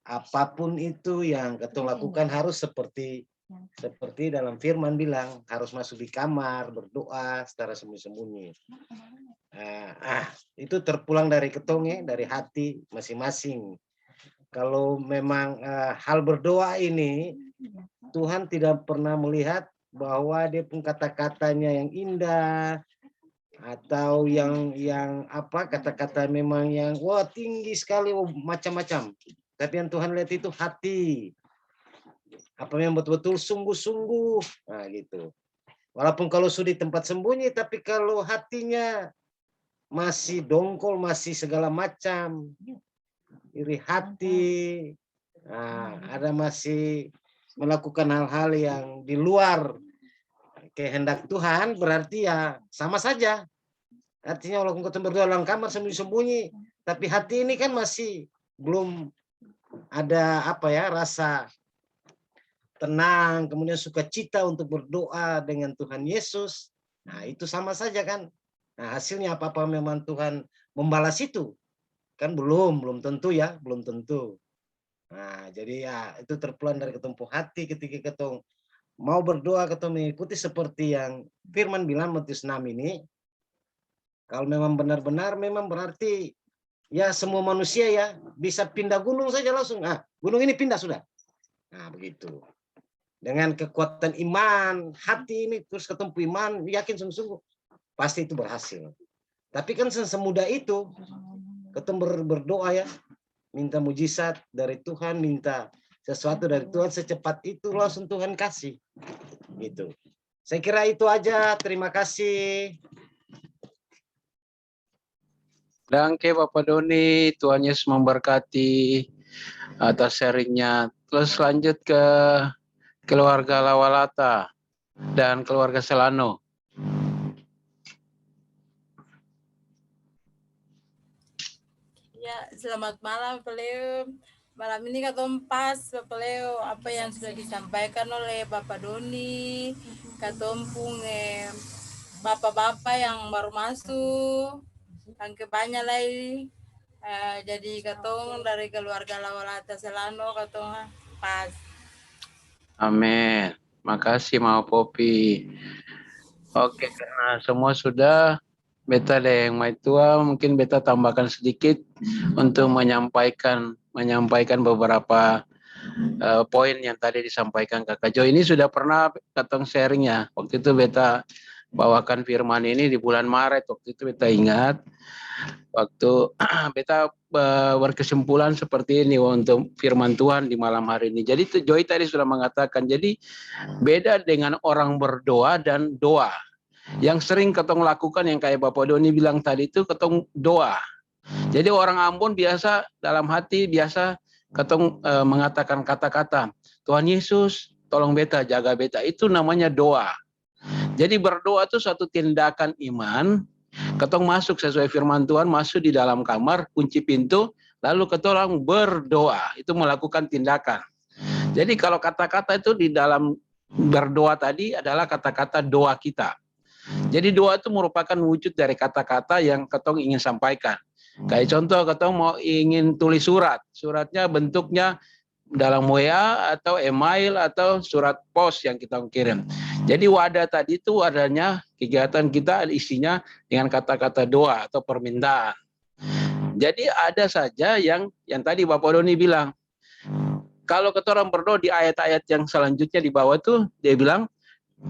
apapun itu yang kita lakukan harus seperti Seperti dalam firman bilang harus masuk di kamar berdoa secara sembunyi-sembunyi. Itu terpulang dari ketong dari hati masing-masing. Kalau memang hal berdoa ini Tuhan tidak pernah melihat bahwa dia pun kata-katanya yang indah atau yang apa kata-kata memang yang wah tinggi sekali macam-macam. Tapi yang Tuhan lihat itu hati. Apa yang betul-betul sungguh-sungguh. Nah, gitu. Walaupun kalau sudah di tempat sembunyi, tapi kalau hatinya masih dongkol, masih segala macam, iri hati, ada masih melakukan hal-hal yang di luar kehendak Tuhan, berarti ya sama saja. Artinya walaupun kita berdoa dalam kamar sembunyi-sembunyi, tapi hati ini kan masih belum ada rasa tenang, kemudian sukacita untuk berdoa dengan Tuhan Yesus. Nah, itu sama saja kan. Nah, hasilnya apa memang Tuhan membalas itu? Kan belum tentu ya, belum tentu. Nah, jadi ya itu terpulang dari ketumpuh hati ketika ketong mau berdoa, ketong mengikuti seperti yang firman bilang Matius 6 ini. Kalau memang benar-benar memang berarti ya semua manusia ya bisa pindah gunung saja langsung. Gunung ini pindah sudah. Nah, begitu. Dengan kekuatan iman, hati ini terus ketumpuh iman, yakin sungguh-sungguh pasti itu berhasil. Tapi kan semudah itu ketemu berdoa ya, minta mujizat dari Tuhan, minta sesuatu dari Tuhan secepat itu langsung Tuhan kasih. Gitu. Saya kira itu aja. Terima kasih. Oke Bapak Doni, Tuhan Yesus memberkati atas sharingnya. Terus lanjut ke keluarga Lawalata dan keluarga Selano. Ya, selamat malam, Bapak Leo. Malam ini katong pas, Bapak Leo, apa yang sudah disampaikan oleh Bapak Doni, katong punya bapak-bapak yang baru masuk, yang banyak lagi. Jadi katong dari keluarga Lawalata Selano, katong pas. Amin. Makasih Mama Popi. Oke, karena semua sudah, beta ada yang mai tua, mungkin beta tambahkan sedikit untuk menyampaikan beberapa poin yang tadi disampaikan Kakak Jo. Ini sudah pernah katong sharing ya. Waktu itu beta bawakan firman ini di bulan Maret. Waktu itu beta ingat. Waktu beta berkesimpulan seperti ini untuk firman Tuhan di malam hari ini. Jadi Joy tadi sudah mengatakan, jadi beda dengan orang berdoa dan doa. Yang sering ketong lakukan yang kayak Bapak Doni bilang tadi itu ketong doa. Jadi orang Ambon biasa dalam hati biasa ketong mengatakan kata-kata, Tuhan Yesus tolong beta, jaga beta. Itu namanya doa. Jadi berdoa itu suatu tindakan iman. Ketong masuk sesuai firman Tuhan, masuk di dalam kamar, kunci pintu, lalu ketong berdoa. Itu melakukan tindakan. Jadi kalau kata-kata itu di dalam berdoa tadi adalah kata-kata doa kita. Jadi doa itu merupakan wujud dari kata-kata yang ketong ingin sampaikan. Kayak contoh ketong mau ingin tulis surat. Suratnya bentuknya dalam WA atau email atau surat pos yang kita kirim. Jadi wadah tadi itu adanya kegiatan kita isinya dengan kata-kata doa atau permintaan. Jadi ada saja yang tadi Bapak Doni bilang, kalau kita orang berdoa di ayat-ayat yang selanjutnya di bawah tuh dia bilang,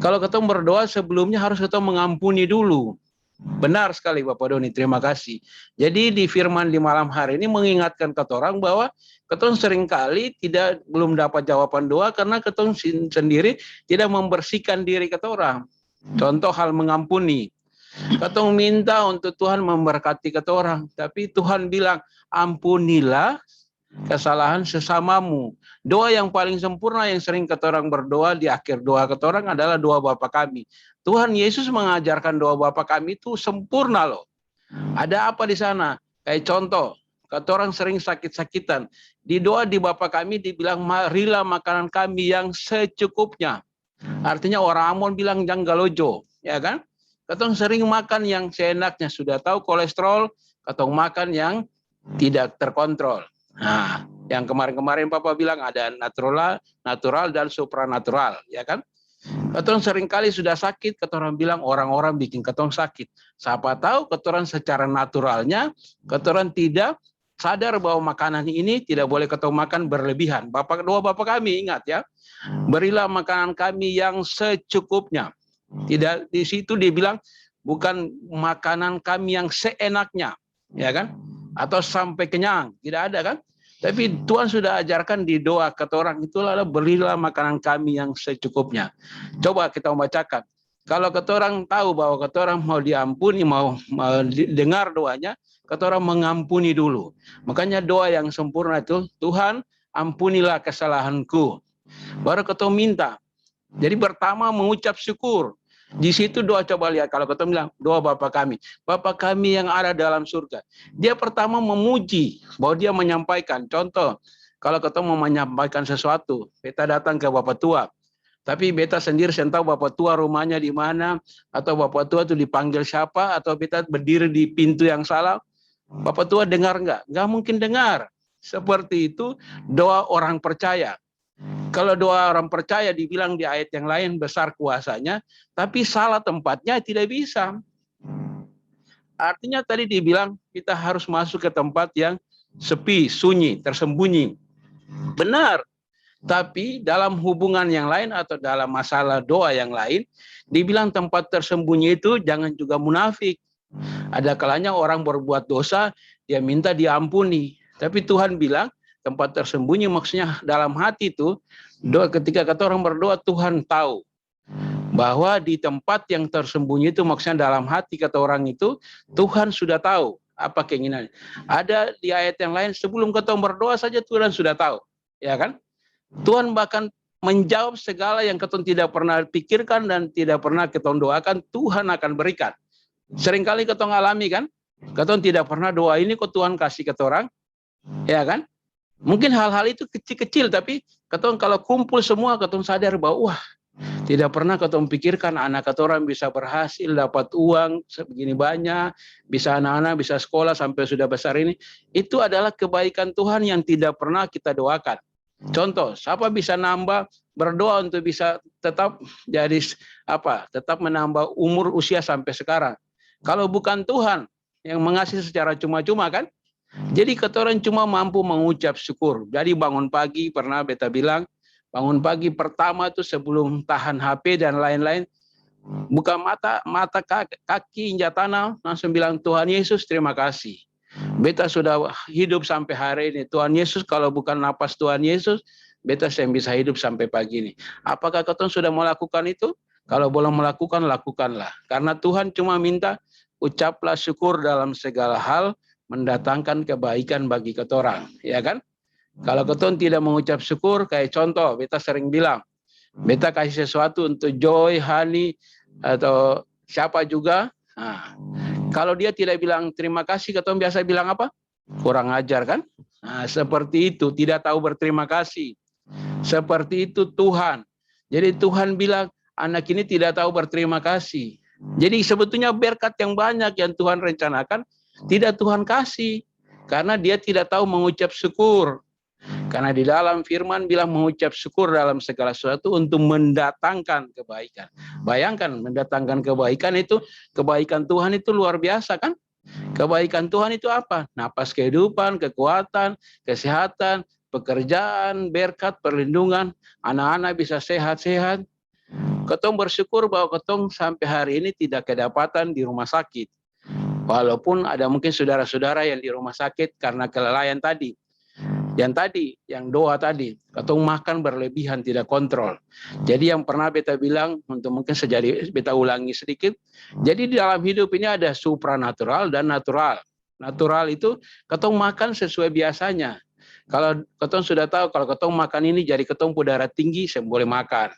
kalau kita berdoa sebelumnya harus kita mengampuni dulu. Benar sekali Bapak Doni, terima kasih. Jadi di firman di malam hari ini mengingatkan kita orang bahwa kita seringkali belum dapat jawaban doa karena kita sendiri tidak membersihkan diri kita orang. Contoh hal mengampuni. Kita minta untuk Tuhan memberkati kita orang, tapi Tuhan bilang ampunilah kesalahan sesamamu. Doa yang paling sempurna yang sering kita orang berdoa di akhir doa kita orang adalah doa Bapa kami. Tuhan Yesus mengajarkan doa Bapa kami itu sempurna loh. Ada apa di sana? Kayak contoh, kita orang sering sakit-sakitan. Di doa di Bapa kami dibilang marilah makanan kami yang secukupnya. Artinya orang Ambon bilang janggalojo, ya kan? Kita sering makan yang seenaknya, sudah tahu kolesterol, kita makan yang tidak terkontrol. Nah, Yang kemarin-kemarin Papa bilang ada natural dan supranatural, ya kan? Ketong seringkali sudah sakit, ketong bilang orang-orang bikin ketong sakit. Siapa tahu ketong secara naturalnya, ketong tidak sadar bahwa makanan ini tidak boleh ketong makan berlebihan. Doa Bapak kami ingat ya, berilah makanan kami yang secukupnya. Tidak, di situ dia bilang bukan makanan kami yang seenaknya, ya kan? Atau sampai kenyang, tidak ada kan? Tapi Tuhan sudah ajarkan di doa kata orang itulah, berilah makanan kami yang secukupnya. Coba kita membacakan. Kalau kata orang tahu bahwa kata orang mau diampuni, mau dengar doanya, kata orang mengampuni dulu. Makanya doa yang sempurna itu, Tuhan ampunilah kesalahanku. Baru kata minta. Jadi pertama mengucap syukur. Di situ doa, coba lihat kalau kita bilang doa Bapa kami yang ada dalam surga. Dia pertama memuji bahwa dia menyampaikan. Contoh, kalau kita mau menyampaikan sesuatu, beta datang ke Bapak Tua. Tapi beta sendiri saya tahu Bapak Tua rumahnya di mana, atau Bapak Tua itu dipanggil siapa, atau beta berdiri di pintu yang salah. Bapak Tua dengar enggak? Enggak mungkin dengar. Seperti itu doa orang percaya. Kalau doa orang percaya dibilang di ayat yang lain besar kuasanya, tapi salah tempatnya tidak bisa. Artinya tadi dibilang kita harus masuk ke tempat yang sepi, sunyi, tersembunyi. Benar. Tapi dalam hubungan yang lain atau dalam masalah doa yang lain, dibilang tempat tersembunyi itu jangan juga munafik. Ada kalanya orang berbuat dosa, dia minta diampuni. Tapi Tuhan bilang, tempat tersembunyi maksudnya dalam hati itu, doa ketika kata orang berdoa, Tuhan tahu. Bahwa di tempat yang tersembunyi itu maksudnya dalam hati kata orang itu, Tuhan sudah tahu apa keinginan. Ada di ayat yang lain, sebelum kata berdoa saja Tuhan sudah tahu. Ya kan? Tuhan bahkan menjawab segala yang kata tidak pernah pikirkan dan tidak pernah kata doakan, Tuhan akan berikan. Seringkali kata alami kan? Kata tidak pernah doa ini kok Tuhan kasih kata orang. Ya kan? Mungkin hal-hal itu kecil-kecil, tapi ketong kalau kumpul semua, ketong sadar bahwa wah, tidak pernah ketong pikirkan anak ketong bisa berhasil, dapat uang sebegini banyak, bisa anak-anak bisa sekolah sampai sudah besar ini. Itu adalah kebaikan Tuhan yang tidak pernah kita doakan. Contoh, siapa bisa nambah berdoa untuk bisa tetap jadi tetap menambah umur usia sampai sekarang. Kalau bukan Tuhan yang mengasihi secara cuma-cuma kan? Jadi kata orang cuma mampu mengucap syukur. Jadi bangun pagi, pernah beta bilang, bangun pagi pertama itu sebelum tahan HP dan lain-lain, buka mata kaki injak tanah, langsung bilang Tuhan Yesus terima kasih. Beta sudah hidup sampai hari ini. Tuhan Yesus, kalau bukan napas Tuhan Yesus, beta saya bisa hidup sampai pagi ini. Apakah kau sudah melakukan itu? Kalau belum melakukan, lakukanlah. Karena Tuhan cuma minta ucaplah syukur dalam segala hal, mendatangkan kebaikan bagi ketorang, ya kan? Kalau keton tidak mengucap syukur, kayak contoh, beta sering bilang, beta kasih sesuatu untuk Joy, Hani, atau siapa juga, nah, kalau dia tidak bilang terima kasih, keton biasa bilang apa? Kurang ajar kan? Nah, seperti itu, tidak tahu berterima kasih. Seperti itu Tuhan. Jadi Tuhan bilang, anak ini tidak tahu berterima kasih. Jadi sebetulnya berkat yang banyak yang Tuhan rencanakan, tidak Tuhan kasih, karena dia tidak tahu mengucap syukur. Karena di dalam firman bilang mengucap syukur dalam segala sesuatu untuk mendatangkan kebaikan. Bayangkan mendatangkan kebaikan itu, kebaikan Tuhan itu luar biasa kan? Kebaikan Tuhan itu apa? Napas kehidupan, kekuatan, kesehatan, pekerjaan, berkat, perlindungan, anak-anak bisa sehat-sehat. Ketong bersyukur bahwa ketong sampai hari ini tidak kedapatan di rumah sakit. Walaupun ada mungkin saudara-saudara yang di rumah sakit karena kelalaian tadi. Yang doa tadi, ketong makan berlebihan, tidak kontrol. Jadi yang pernah beta bilang, untuk mungkin sejadi beta ulangi sedikit. Jadi di dalam hidup ini ada supranatural dan natural. Natural itu ketong makan sesuai biasanya. Kalau ketong sudah tahu, kalau ketong makan ini jadi ketong darah tinggi, saya boleh makan.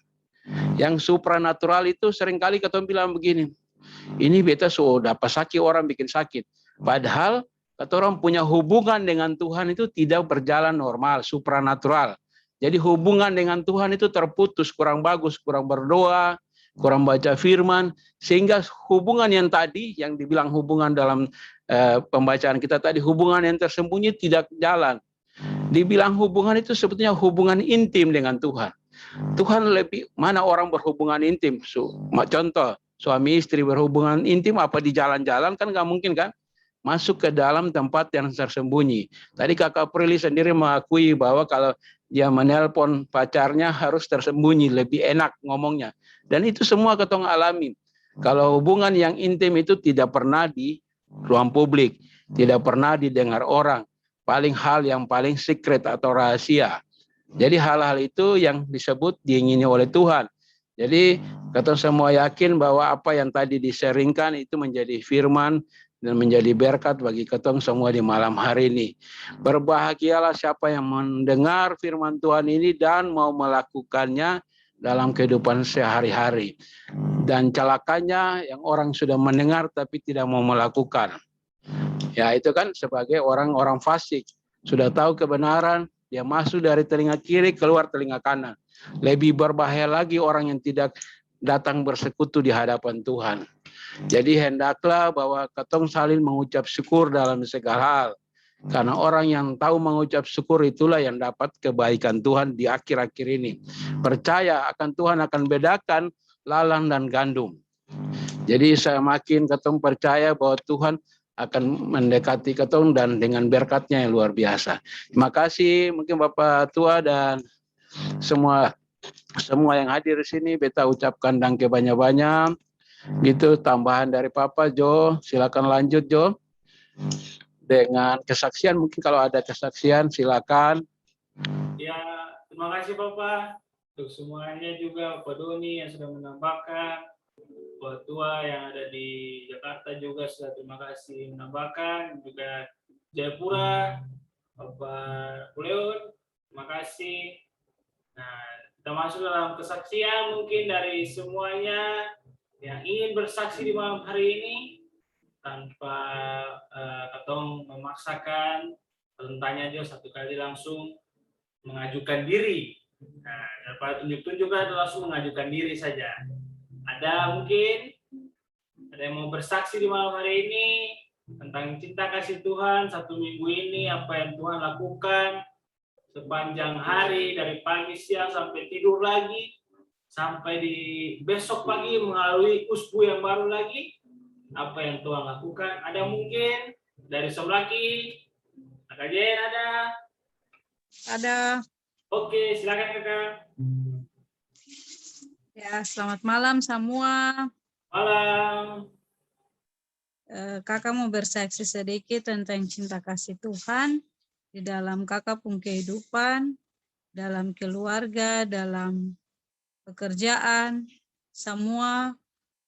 Yang supranatural itu seringkali ketong bilang begini, ini beta sudah pas sakit orang bikin sakit. Padahal kata orang punya hubungan dengan Tuhan itu tidak berjalan normal, supranatural. Jadi hubungan dengan Tuhan itu terputus, kurang bagus, kurang berdoa, kurang baca firman, sehingga hubungan yang tadi, yang dibilang hubungan dalam pembacaan kita tadi, hubungan yang tersembunyi tidak jalan. Dibilang hubungan itu sebetulnya hubungan intim dengan Tuhan. Tuhan lebih, mana orang berhubungan intim? Contoh, suami istri berhubungan intim apa di jalan-jalan, kan nggak mungkin kan? Masuk ke dalam tempat yang tersembunyi. Tadi Kakak Prilly sendiri mengakui bahwa kalau dia menelpon pacarnya harus tersembunyi, lebih enak ngomongnya. Dan itu semua ketong alami. Kalau hubungan yang intim itu tidak pernah di ruang publik, tidak pernah didengar orang. Paling hal yang paling secret atau rahasia. Jadi hal-hal itu yang disebut diingini oleh Tuhan. Jadi kita semua yakin bahwa apa yang tadi diseringkan itu menjadi firman dan menjadi berkat bagi ketong semua di malam hari ini. Berbahagialah siapa yang mendengar firman Tuhan ini dan mau melakukannya dalam kehidupan sehari-hari. Dan celakanya yang orang sudah mendengar tapi tidak mau melakukan. Ya itu kan sebagai orang-orang fasik. Sudah tahu kebenaran, dia masuk dari telinga kiri, keluar telinga kanan. Lebih berbahaya lagi orang yang tidak datang bersekutu di hadapan Tuhan. Jadi hendaklah bahwa ketong saling mengucap syukur dalam segala hal. Karena orang yang tahu mengucap syukur itulah yang dapat kebaikan Tuhan di akhir-akhir ini. Percaya akan Tuhan akan bedakan lalang dan gandum. Jadi saya makin ketong percaya bahwa Tuhan akan mendekati ketong dan dengan berkatnya yang luar biasa. Terima kasih mungkin Bapak Tua dan semua yang hadir di sini. Beta ucapkan dangke banyak-banyak. Gitu tambahan dari Papa Jo, silakan lanjut Jo. Dengan kesaksian mungkin kalau ada kesaksian silakan. Ya, terima kasih Bapak. Untuk semuanya juga Pak Doni yang sudah menambahkan. Pak Tua yang ada di Jakarta juga sudah terima kasih menambahkan. Juga Jayapura, Bapak Puleon, terima kasih. Nah, kita masuk dalam kesaksian mungkin dari semuanya yang ingin bersaksi di malam hari ini tanpa ketong memaksakan, tanya juga satu kali langsung mengajukan diri. Nah, daripada tunjuk-tunjuk ada langsung mengajukan diri saja. Ada mungkin ada yang mau bersaksi di malam hari ini tentang cinta kasih Tuhan 1 minggu ini, apa yang Tuhan lakukan sepanjang hari dari pagi siang sampai tidur lagi. Sampai di besok pagi melalui usbu yang baru lagi, apa yang Tuhan lakukan. Ada mungkin dari sebelah kiri, Kakak Jen ada? Ada. Oke, silakan Kakak. Ya, selamat malam semua. Malam. Kakak mau bersaksi sedikit tentang cinta kasih Tuhan di dalam kakak pun kehidupan, dalam keluarga, dalam pekerjaan, semua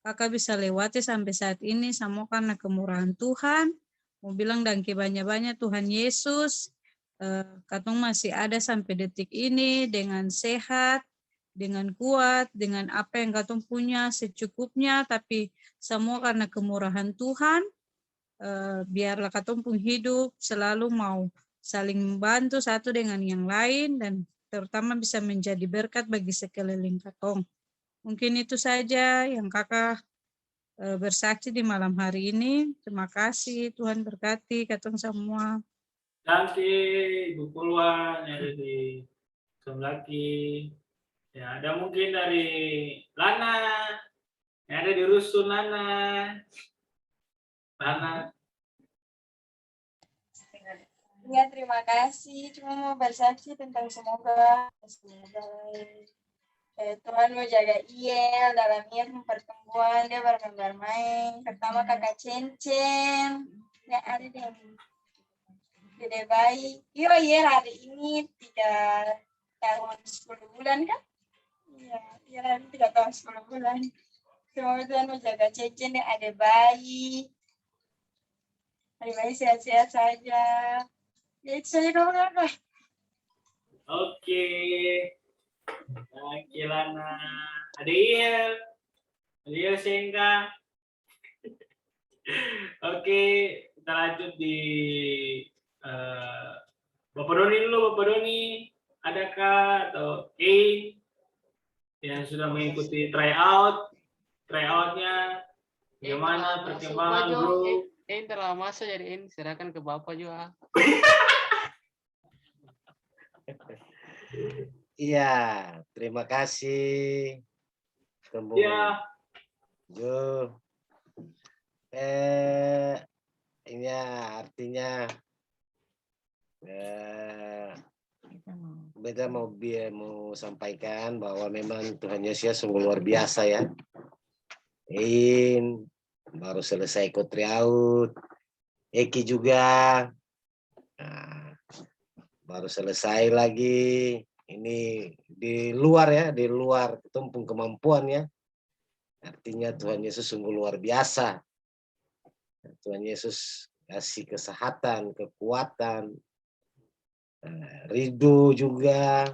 kakak bisa lewati sampai saat ini, semua karena kemurahan Tuhan. Mau bilang dan banyak-banyak Tuhan Yesus, katong masih ada sampai detik ini dengan sehat, dengan kuat, dengan apa yang katong punya secukupnya, tapi semua karena kemurahan Tuhan. Biarlah katong pun hidup selalu mau saling membantu satu dengan yang lain dan terutama bisa menjadi berkat bagi sekeliling katong. Mungkin itu saja yang kakak bersaksi di malam hari ini. Terima kasih, Tuhan berkati katong semua. Nanti Ibu Pulwan yang ada di Semlaki. Ya, ada mungkin dari Lana yang ada di Rusun Lana. Lana. Ya, terima kasih. Cuma mau bersaksi tentang semoga Tuhan mau jaga Iel dalam Iel pertemuan, dia bermain. Pertama kakak Cencen, ya ada yang gede bayi. Iel hari ini 3 tahun 10 bulan kan? Iya, Iel hari 3 tahun 10 bulan. Semoga Tuhan mau jaga Cencen, dia ada bayi. Ada bayi sehat-sehat saja. Ya itu saja dong kakak. Oke. Oke Lana. Ada Iel. Iel Sengka. Oke, kita lanjut di Bapak Doni dulu. Bapak Doni, adakah atau yang sudah mengikuti tryoutnya? Bagaimana perkembangan bro? Telah masuk jadi ini serahkan ke Bapak juga. Iya, terima kasih. Temu Ya, Jo. Ini artinya beta mau sampaikan bahwa memang Tuhan Yesus sungguh luar biasa ya. Baru selesai ikut Riaut, Eki juga. Nah, baru selesai lagi. Ini di luar ya, di luar tumpung kemampuan ya. Artinya Tuhan Yesus sungguh luar biasa. Tuhan Yesus kasih kesehatan, kekuatan, ridho juga.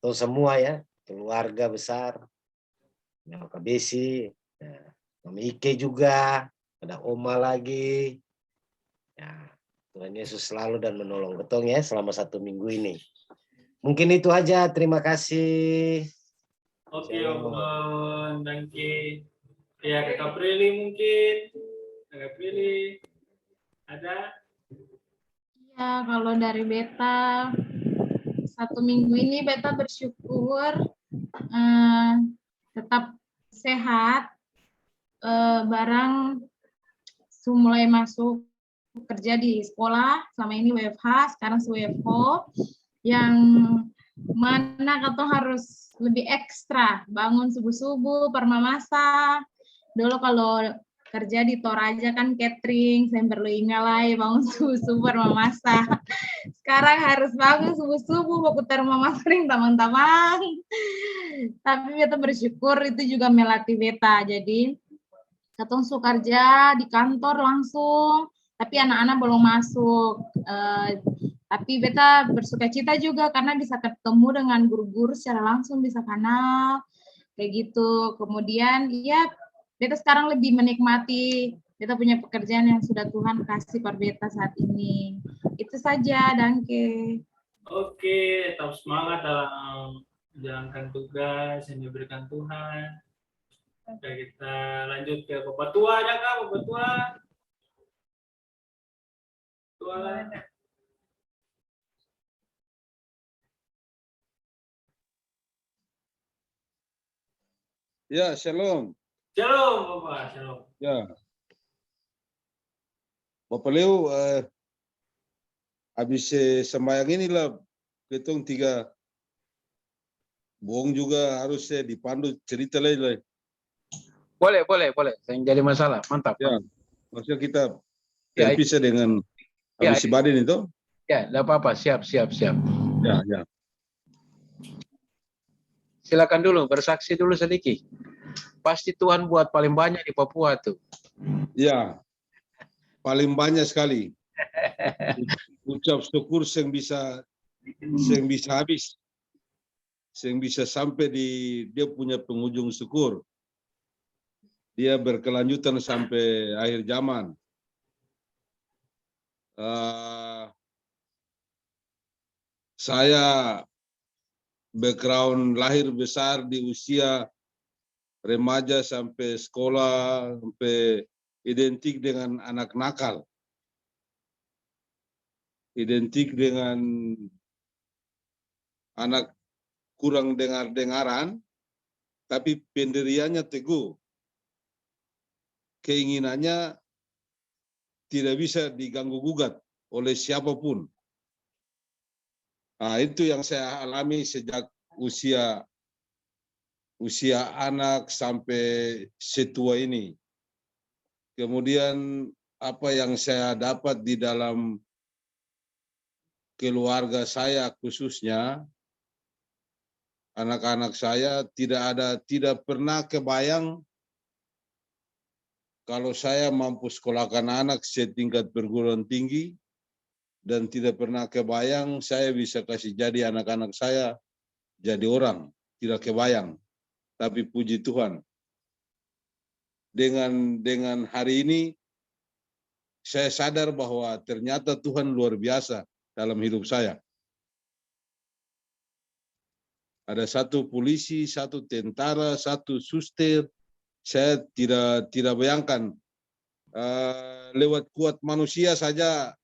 Itu semua ya, keluarga besar. Kak Besi, Mami Ike juga, ada Oma lagi. Ya, Tuhan Yesus selalu dan menolong ketong ya selama 1 minggu ini. Mungkin itu aja, terima kasih. oke Om, thank you. Ya, Kakak Prilly mungkin. Kakak Prilly, ada? Ya, kalau dari beta 1 minggu ini beta bersyukur tetap sehat, barang mulai masuk kerja di sekolah, selama ini WFH, sekarang WFO, yang mana katong harus lebih ekstra, bangun subuh-subuh, permamasa. Dulu kalau kerja di Toraja kan catering, saya perlu ingalai bangun subuh-subuh permamasa. Sekarang harus bangun subuh-subuh, mau putar mama sering teman-teman. Tapi beta bersyukur itu juga melatih beta. Jadi katong su kerja di kantor langsung, tapi anak-anak belum masuk. Tapi beta bersukacita juga karena bisa ketemu dengan guru-guru secara langsung, bisa kenal kayak gitu. Kemudian ya beta sekarang lebih menikmati beta punya pekerjaan yang sudah Tuhan kasih per beta saat ini. Itu saja, Danke. Oke, tetap semangat dalam menjalankan tugas yang diberikan Tuhan. Oke, kita lanjut ke Bapak Tua, ada kah Bapak Tua? Tua lah. Ya, shalom. Shalom, Bapak. Shalom. Ya. Bapak Leo, habis sembahyang inilah ketong 3 bohong juga harus dipandu cerita lagi. Boleh. Yang jadi masalah. Mantap. Ya, maksudnya kita Ya, terpisah dengan ya, habis Badin itu. Ya, tidak apa-apa. Siap. Ya. Silakan dulu, bersaksi dulu sedikit. Pasti Tuhan buat paling banyak di Papua tuh. Ya, paling banyak sekali. Ucap syukur yang bisa habis, yang bisa sampai di dia punya penghujung syukur. Dia berkelanjutan sampai akhir zaman. Saya background lahir besar di usia remaja sampai sekolah, sampai identik dengan anak nakal. Identik dengan anak kurang dengar-dengaran, tapi pendiriannya teguh. Keinginannya tidak bisa diganggu-gugat oleh siapapun. Nah, itu yang saya alami sejak usia anak sampai setua ini. Kemudian apa yang saya dapat di dalam keluarga saya khususnya, anak-anak saya tidak pernah kebayang kalau saya mampu sekolahkan anak setingkat perguruan tinggi, dan tidak pernah kebayang saya bisa kasih jadi anak-anak saya jadi orang, tidak kebayang. Tapi puji Tuhan, dengan hari ini saya sadar bahwa ternyata Tuhan luar biasa dalam hidup saya. Ada 1 polisi, 1 tentara, 1 suster. Saya tidak bayangkan lewat kuat manusia saja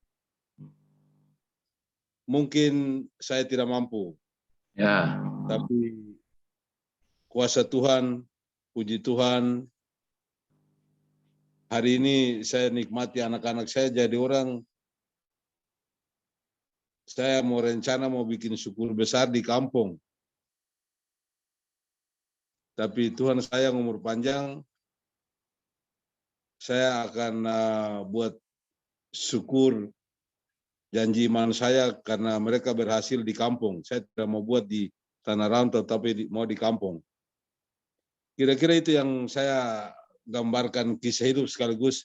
mungkin saya tidak mampu, Ya. tapi kuasa Tuhan, puji Tuhan, hari ini saya nikmati anak-anak saya jadi orang. Saya mau rencana mau bikin syukur besar di kampung. Tapi Tuhan sayang umur panjang, saya akan buat syukur janji iman saya karena mereka berhasil di kampung. Saya tidak mau buat di tanah rantau, tapi mau di kampung. Kira-kira itu yang saya gambarkan kisah hidup sekaligus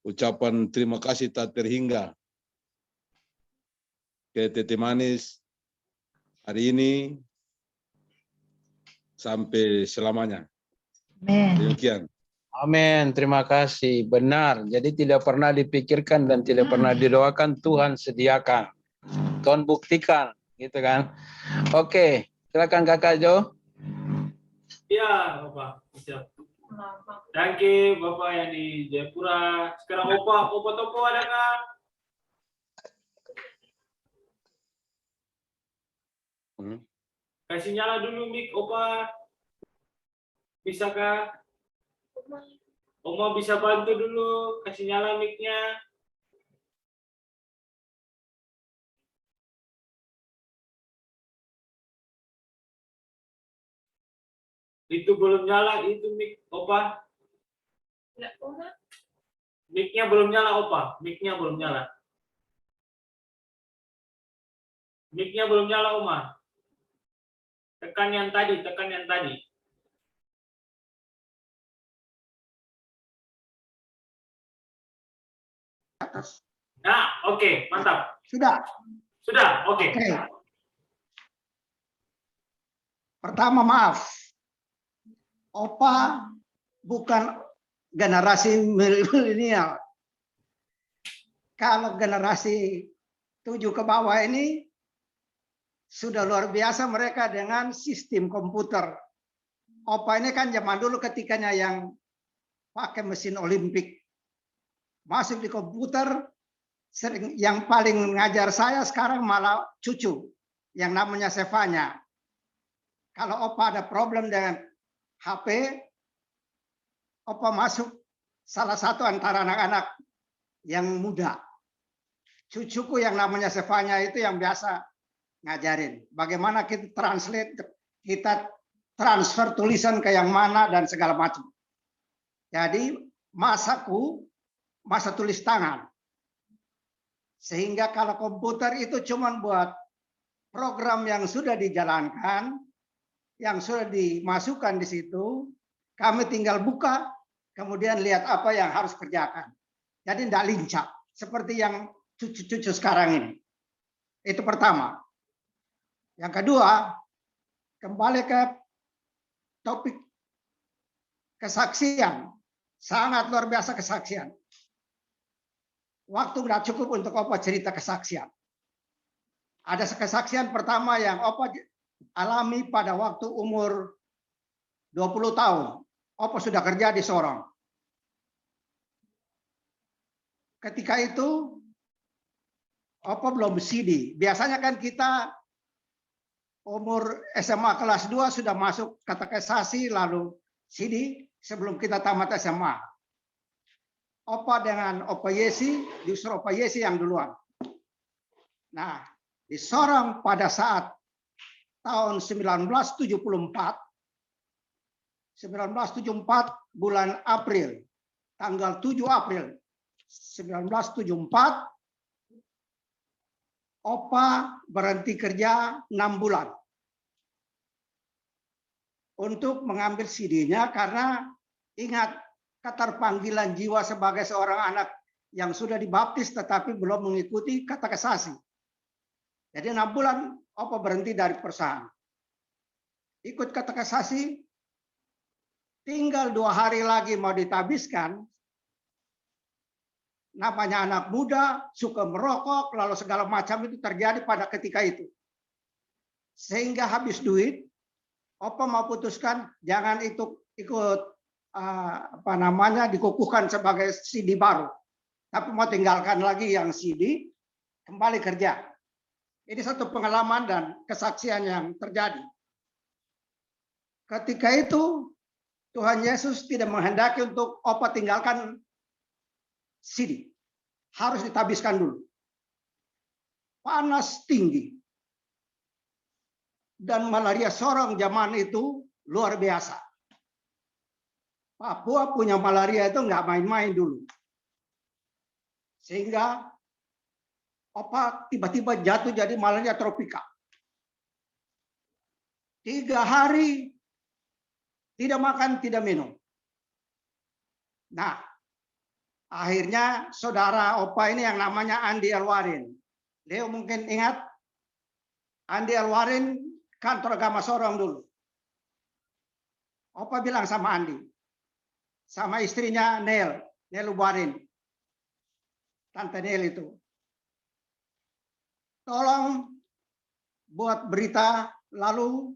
ucapan terima kasih tak terhingga ke Tete Manis hari ini sampai selamanya. Demikian. Amin, terima kasih. Benar, jadi tidak pernah dipikirkan dan tidak pernah didoakan, Tuhan sediakan. Tuhan buktikan, gitu kan. Oke, silakan Kakak Jo. Iya, Bapak. Siap. Thank you, Bapak yang di Jayapura. Sekarang Opa Toko ada nggak? Kasih nyala dulu mic, Opa. Bisakah? Oma bisa bantu dulu, kasih nyala mic-nya. Itu belum nyala, itu mic, Opa. Mic-nya belum nyala, Opa. Mic-nya belum nyala. Mic-nya belum nyala, Oma. Tekan yang tadi, tekan yang tadi. Nah, oke, mantap. Sudah. Sudah, oke. Pertama, maaf. Opa bukan generasi milenial. Kalau generasi 7 ke bawah ini sudah luar biasa mereka dengan sistem komputer. Opa ini kan zaman dulu ketikanya yang pakai mesin Olimpik. Masuk di komputer, yang paling ngajar saya sekarang malah cucu yang namanya Sevanya. Kalau Opa ada problem dengan HP, Opa masuk salah satu antara anak-anak yang muda. Cucuku yang namanya Sevanya itu yang biasa ngajarin bagaimana kita translate, kita transfer tulisan ke yang mana dan segala macam. Jadi masaku masa tulis tangan. Sehingga kalau komputer itu cuma buat program yang sudah dijalankan, yang sudah dimasukkan di situ, kami tinggal buka, kemudian lihat apa yang harus kerjakan. Jadi tidak lincah, seperti yang cucu-cucu sekarang ini. Itu pertama. Yang kedua, kembali ke topik kesaksian. Sangat luar biasa kesaksian. Waktu tidak cukup untuk Opa cerita kesaksian. Ada kesaksian pertama yang Opa alami pada waktu umur 20 tahun. Opa sudah kerja di Sorong. Ketika itu Opa belum CD. Biasanya kan kita umur SMA kelas 2 sudah masuk katekisasi lalu CD sebelum kita tamat SMA. Opa dengan Opa Yesi, justru Opa Yesi yang duluan. Nah, di Sorong pada saat tahun 1974 bulan April, tanggal 7 April 1974, Opa berhenti kerja 6 bulan untuk mengambil CD-nya karena ingat keterpanggilan jiwa sebagai seorang anak yang sudah dibaptis tetapi belum mengikuti katekisasi. Jadi 6 bulan Opa berhenti dari perusahaan. Ikut katekisasi, tinggal 2 hari lagi mau ditabiskan. Namanya anak muda, suka merokok, lalu segala macam itu terjadi pada ketika itu. Sehingga habis duit, Opa mau putuskan jangan ikut dikukuhkan sebagai CD baru, tapi mau tinggalkan lagi yang CD, kembali kerja. Ini satu pengalaman dan kesaksian yang terjadi. Ketika itu Tuhan Yesus tidak menghendaki untuk Opa tinggalkan sini. Harus ditabiskan dulu. Panas tinggi. Dan malaria Sorong zaman itu luar biasa. Papua punya malaria itu nggak main-main dulu. Sehingga Opa tiba-tiba jatuh jadi malaria tropika. 3 hari tidak makan, tidak minum. Nah, akhirnya saudara Opa ini yang namanya Andi Alwarin. Leo mungkin ingat Andi Alwarin kantor agama Sorong dulu. Opa bilang sama Andi, sama istrinya Nel Ubarin, Tante Nel itu. Tolong buat berita lalu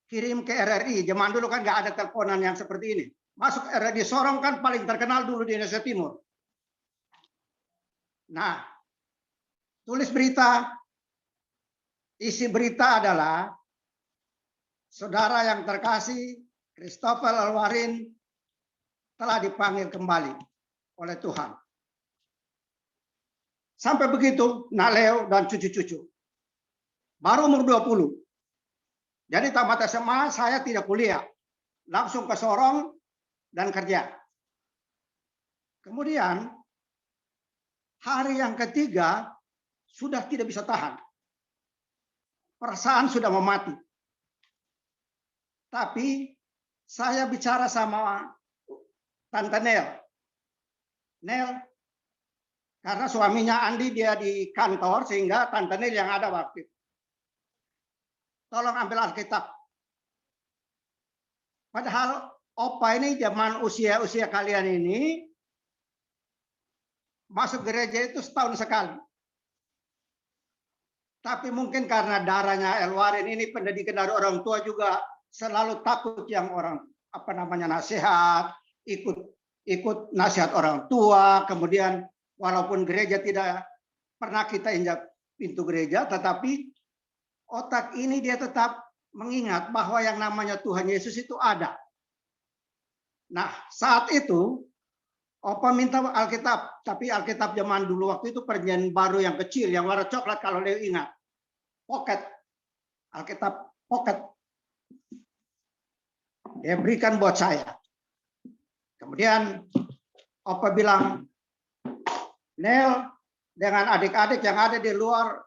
kirim ke RRI. Zaman dulu kan nggak ada teleponan yang seperti ini. Masuk RRI Sorong kan paling terkenal dulu di Indonesia Timur. Nah, tulis berita. Isi berita adalah saudara yang terkasih Christopher Alwarin telah dipanggil kembali oleh Tuhan. Sampai begitu, Naleo dan cucu-cucu. Baru umur 20. Jadi tamat SMA saya tidak kuliah. Langsung ke Sorong dan kerja. Kemudian, hari yang ketiga sudah tidak bisa tahan. Perasaan sudah mau mati. Tapi saya bicara sama Tante Nel. Nel, karena suaminya Andi dia di kantor sehingga Tante Nel yang ada waktu itu. Tolong ambil Alkitab. Padahal Opa ini zaman usia kalian ini masuk gereja itu setahun sekali. Tapi mungkin karena darahnya Elwarin ini pendidikan dari orang tua juga selalu takut yang orang nasihat, ikut nasihat orang tua, kemudian walaupun gereja tidak pernah kita injak pintu gereja, tetapi otak ini dia tetap mengingat bahwa yang namanya Tuhan Yesus itu ada. Nah, saat itu Opa minta Alkitab, tapi Alkitab zaman dulu waktu itu perjanjian baru yang kecil, yang warna coklat kalau Leo ingat. Pocket. Alkitab pocket. Dia berikan buat saya. Kemudian Opa bilang, Nel, dengan adik-adik yang ada di luar,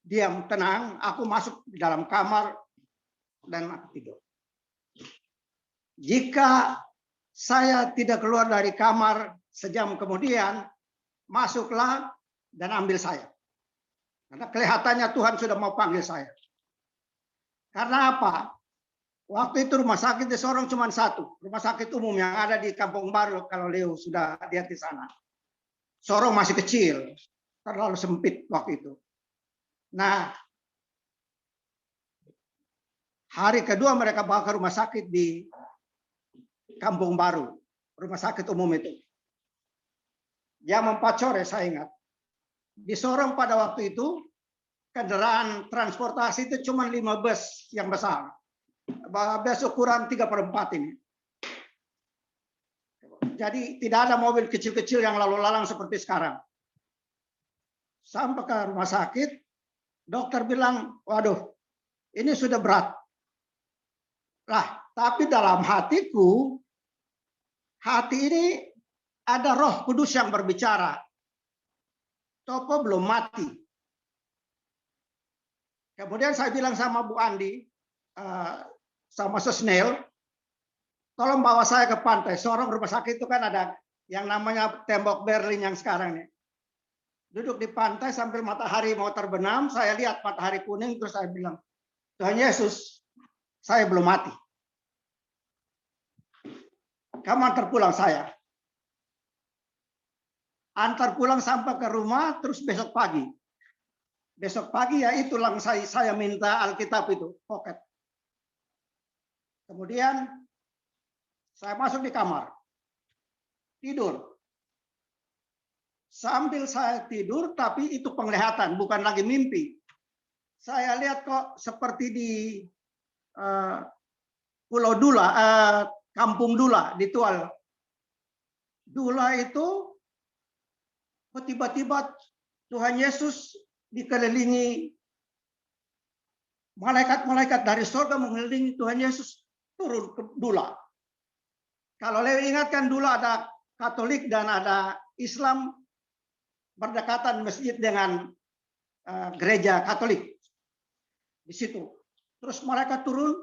diam, tenang, aku masuk di dalam kamar dan aku tidur. Jika saya tidak keluar dari kamar sejam kemudian, masuklah dan ambil saya. Karena kelihatannya Tuhan sudah mau panggil saya. Karena apa? Waktu itu rumah sakit di Sorong cuma satu. Rumah sakit umum yang ada di Kampung Baru, kalau Leo sudah lihat di sana. Sorong masih kecil, terlalu sempit waktu itu. Nah, hari kedua mereka bawa ke rumah sakit di Kampung Baru, rumah sakit umum itu. Jam 4 sore saya ingat. Di Sorong pada waktu itu, kendaraan transportasi itu cuma 5 bus yang besar. Bus ukuran 3/4 ini. Jadi tidak ada mobil kecil-kecil yang lalu lalang seperti sekarang. Sampai ke rumah sakit, dokter bilang, waduh, ini sudah berat. Lah, tapi dalam hatiku, hati ini ada Roh Kudus yang berbicara. Topo belum mati. Kemudian saya bilang sama Bu Andi, sama Sesnel, tolong bawa saya ke pantai. Sorong rumah sakit itu kan ada yang namanya tembok Berlin yang sekarang nih. Duduk di pantai sambil matahari mau terbenam, saya lihat matahari kuning, terus saya bilang, Tuhan Yesus, saya belum mati. Kamu antar pulang saya. Antar pulang sampai ke rumah, terus besok pagi. Besok pagi ya itu langsung saya minta Alkitab itu, pocket. Kemudian saya masuk di kamar. Tidur. sambil saya tidur, tapi itu penglihatan, bukan lagi mimpi. Saya lihat kok seperti di Pulau Dula, Kampung Dula di Tual. Dula itu tiba-tiba Tuhan Yesus dikelilingi malaikat-malaikat dari surga mengelilingi Tuhan Yesus turun ke Dula. Kalau Leo ingatkan dulu ada Katolik dan ada Islam berdekatan masjid dengan gereja Katolik di situ. Terus mereka turun,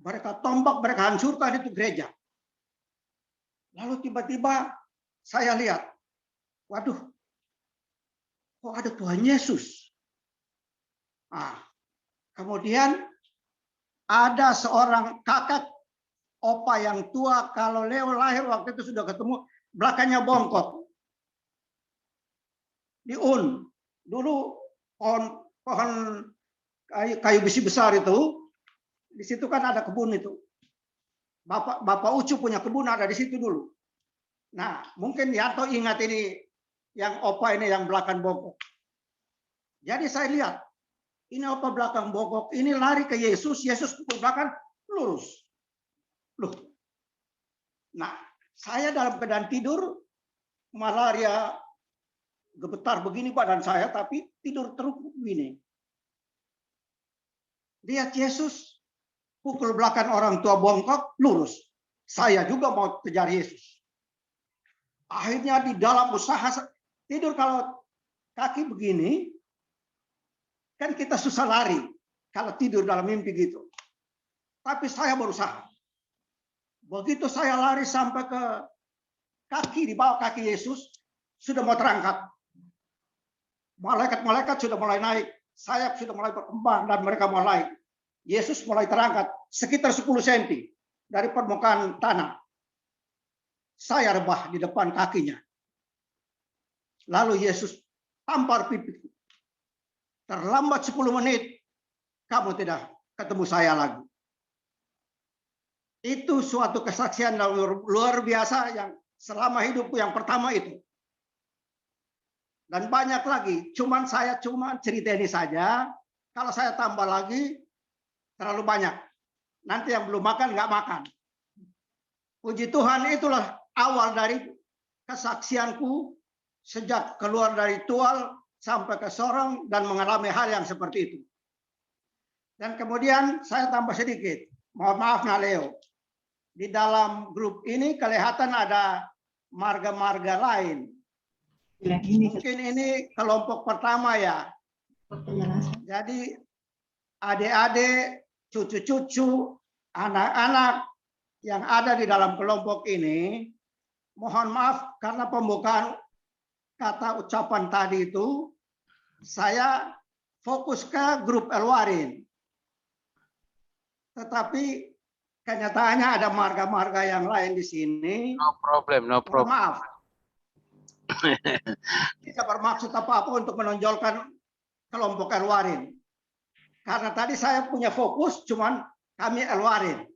mereka tombak, mereka hancurkan itu gereja. Lalu tiba-tiba saya lihat, waduh, kok ada Tuhan Yesus? Kemudian ada seorang kakak opa yang tua, kalau Leo lahir waktu itu sudah ketemu, belakangnya bongkok. Di dulu pohon kayu besi besar itu, di situ kan ada kebun itu. Bapak Ucu punya kebun ada di situ dulu. Nah, mungkin Yanto ingat ini yang opa ini yang belakang bongkok. Jadi saya lihat, ini opa belakang bongkok, ini lari ke Yesus, Yesus pukul belakang lurus. Loh. Nah, saya dalam keadaan tidur, malaria gemetar begini badan saya, tapi tidur terus begini. Lihat Yesus, pukul belakang orang tua bongkok, lurus. Saya juga mau kejar Yesus. Akhirnya di dalam usaha tidur kalau kaki begini, kan kita susah lari kalau tidur dalam mimpi gitu. Tapi saya berusaha. Begitu saya lari sampai ke kaki, di bawah kaki Yesus, sudah mau terangkat. Malaikat-malaikat sudah mulai naik. Sayap sudah mulai berkembang dan mereka mulai. Yesus mulai terangkat sekitar 10 cm dari permukaan tanah. Saya rebah di depan kakinya. Lalu Yesus tampar pipiku. Terlambat 10 menit, kamu tidak ketemu saya lagi. Itu suatu kesaksian luar biasa yang selama hidupku yang pertama itu. Dan banyak lagi, saya cuma cerita ini saja. Kalau saya tambah lagi, terlalu banyak. Nanti yang belum makan, nggak makan. Puji Tuhan, itulah awal dari kesaksianku sejak keluar dari Tual sampai ke Sorong dan mengalami hal yang seperti itu. Dan kemudian saya tambah sedikit. Mohon maaf Naleo. Di dalam grup ini kelihatan ada marga-marga lain. Mungkin ini kelompok pertama ya. Jadi adik-adik, cucu-cucu, anak-anak yang ada di dalam kelompok ini, mohon maaf karena pembukaan kata ucapan tadi itu, saya fokus ke grup Elwarin. Tetapi kenyataannya ada marga-marga yang lain di sini. No problem, no problem. Maaf. Tidak bermaksud apa-apa untuk menonjolkan kelompok Elwarin. Karena tadi saya punya fokus, cuman kami Elwarin.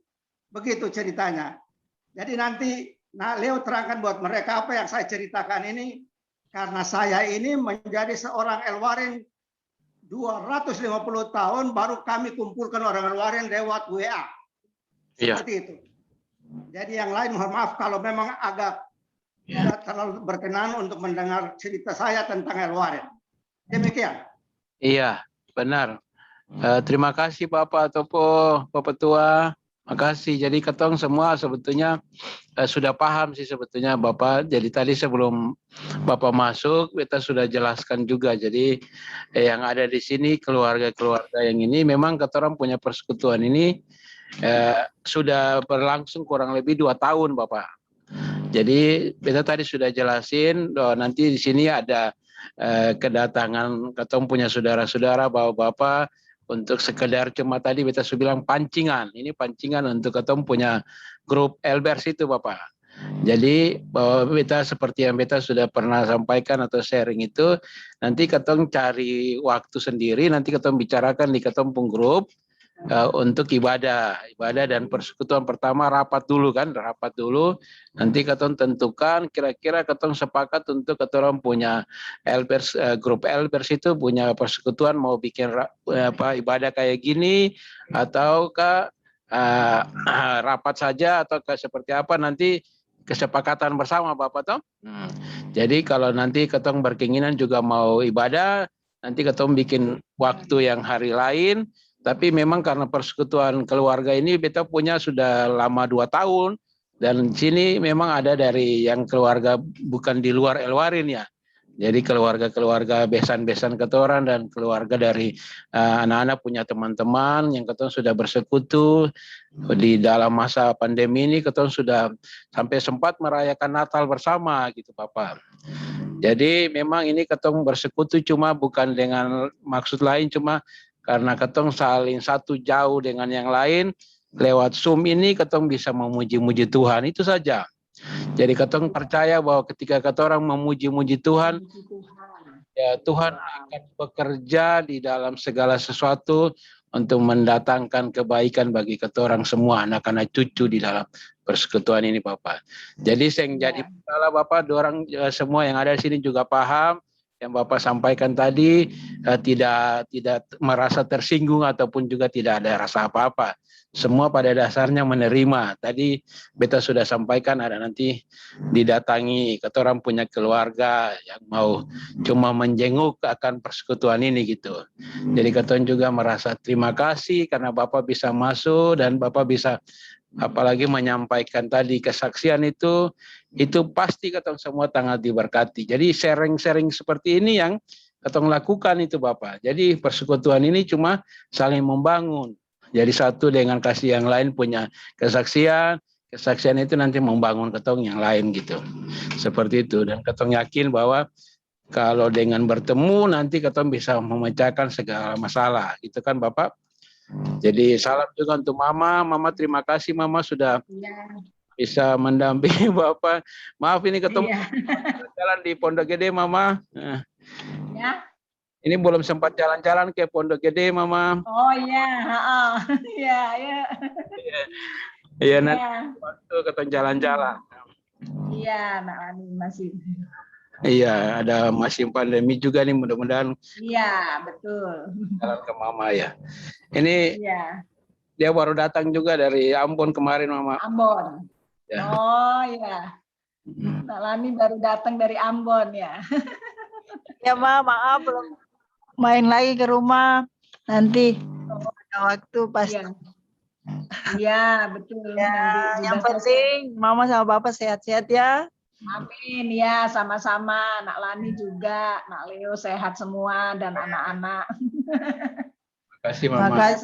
Begitu ceritanya. Jadi nanti Leo terangkan buat mereka apa yang saya ceritakan ini. Karena saya ini menjadi seorang Elwarin 250 tahun, baru kami kumpulkan orang Elwarin lewat WA. Seperti itu. Jadi yang lain mohon maaf kalau memang agak tidak terlalu berkenan untuk mendengar cerita saya tentang Elwarin. Demikian. Iya, benar. Terima kasih Bapak Topo, Bapak Tua. Makasih. Jadi ketong semua sebetulnya sudah paham sih sebetulnya Bapak. Jadi tadi sebelum Bapak masuk, kita sudah jelaskan juga. Jadi yang ada di sini keluarga-keluarga yang ini memang ketorang punya persekutuan ini sudah berlangsung kurang lebih 2 tahun Bapak. Jadi kita tadi sudah jelasin nanti di sini ada kedatangan ketong punya saudara-saudara bapak-bapak untuk sekedar cuma tadi beta sudah bilang pancingan. Ini pancingan untuk ketong punya grup Elbers itu Bapak. Jadi bahwa beta seperti yang beta sudah pernah sampaikan atau sharing itu, nanti ketong cari waktu sendiri, nanti ketong bicarakan di ketong pun grup. untuk ibadah dan persekutuan. Pertama rapat dulu, nanti ketong tentukan kira-kira ketong sepakat untuk ketong punya Elpers, grup Elpers itu punya persekutuan mau bikin ibadah kayak gini ataukah rapat saja atau seperti apa, nanti kesepakatan bersama Bapak toh. Jadi kalau nanti ketong berkeinginan juga mau ibadah, nanti ketong bikin waktu yang hari lain. Tapi memang karena persekutuan keluarga ini beta punya sudah lama 2 tahun, dan sini memang ada dari yang keluarga bukan di luar Elwarin ya. Jadi keluarga-keluarga besan-besan ketoran dan keluarga dari anak-anak punya teman-teman yang ketong sudah bersekutu di dalam masa pandemi ini, ketong sudah sampai sempat merayakan Natal bersama gitu Bapak. Jadi memang ini ketong bersekutu cuma bukan dengan maksud lain, cuma karena ketong saling satu jauh dengan yang lain, lewat Zoom ini ketong bisa memuji-muji Tuhan, itu saja. Jadi ketong percaya bahwa ketika ketong memuji-muji Tuhan, ya Tuhan akan bekerja di dalam segala sesuatu untuk mendatangkan kebaikan bagi ketong semua anak-anak cucu di dalam persekutuan ini Bapak. Jadi yang jadi masalah Bapak, dorang semua yang ada di sini juga paham yang Bapak sampaikan tadi, tidak merasa tersinggung ataupun juga tidak ada rasa apa-apa. Semua pada dasarnya menerima. Tadi beta sudah sampaikan ada nanti didatangi ketorang punya keluarga yang mau cuma menjenguk akan persekutuan ini gitu. Jadi ketorang juga merasa terima kasih karena Bapak bisa masuk dan Bapak bisa apalagi menyampaikan tadi kesaksian itu pasti ketong semua sangat diberkati. Jadi sharing-sharing seperti ini yang ketong lakukan itu Bapak. Jadi persekutuan ini cuma saling membangun. Jadi satu dengan kasih yang lain punya kesaksian itu nanti membangun ketong yang lain gitu. Seperti itu, dan ketong yakin bahwa kalau dengan bertemu nanti ketong bisa memecahkan segala masalah. Gitu kan Bapak? Jadi salam juga untuk Mama terima kasih Mama sudah bisa mendampingi Bapak. Maaf ini ketemu jalan di Pondok Gede Mama. Ya. Ini belum sempat jalan-jalan ke Pondok Gede Mama. Oh iya, iya. Iya nanti waktu ketemu jalan-jalan. Iya, masih. Iya, ada masih pandemi juga nih, mudah-mudahan. Iya, betul. Jalan ke Mama ya. Ini Iya. dia baru datang juga dari Ambon kemarin Mama. Ambon. Ya. Oh iya. Nak Lani baru datang dari Ambon ya. Ya maaf belum main lagi ke rumah. Nanti ada waktu pas. Iya, betul. Ya, yang penting Mama sama Bapak sehat-sehat ya. Amin ya, sama-sama. Nak Lani juga, Nak Leo sehat semua dan anak-anak. Terima kasih Mama. Maka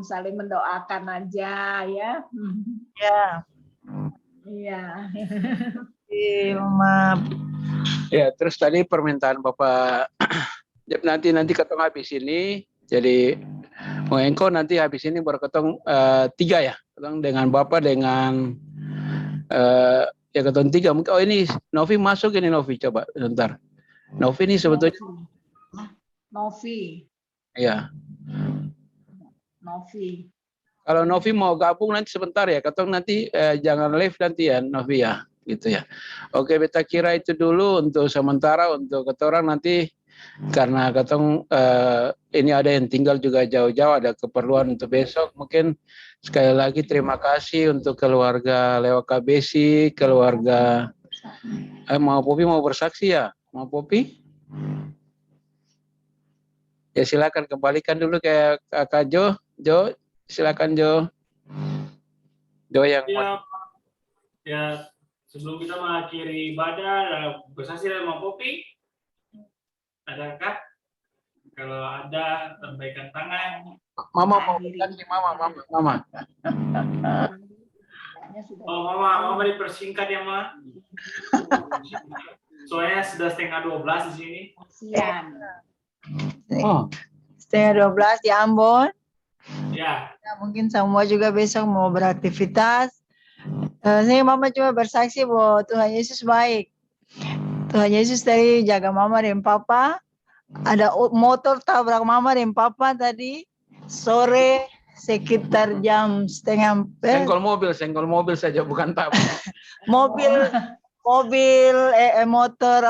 saling mendoakan aja ya. Ya. Iya. Mama. Ya, terus tadi permintaan Bapak nanti ketong habis ini, jadi engkau nanti habis ini baru ketong 3 ya, ketong dengan Bapak dengan ya ketong 3. Oh ini Novi masuk ini Novi, coba bentar. Novi ini sebetulnya. Novi. Iya. Novi. Kalau Novi mau gabung nanti sebentar ya, ketong nanti jangan live nanti ya Novi ya, gitu ya. Oke, beta kira itu dulu untuk sementara, untuk ketorang nanti karena ketong ini ada yang tinggal juga jauh-jauh, ada keperluan untuk besok. Mungkin sekali lagi terima kasih untuk keluarga Leo KBC, keluarga mau Popi mau bersaksi ya, mau Popi? Ya silakan kembalikan dulu ke Kak Jo, silakan Jo yang ya sebelum kita mengakhiri ibadah bersaksi dari Mama Popi. Adakah? Kalau ada lambaikan tangan. Mama mau bersaksi Mama. Oh Mama dipersingkat ya Mama. Soalnya sudah 11:30 di sini. Siang. Oh. 11:30 di Ambon. Ya. Mungkin semua juga besok mau beraktivitas. Saya Mama cuma bersaksi bahwa Tuhan Yesus baik. Tuhan Yesus tadi jaga Mama dan Papa. Ada motor tabrak Mama dan Papa tadi. sore sekitar jam setengah Senggol mobil saja bukan Pak. mobil motor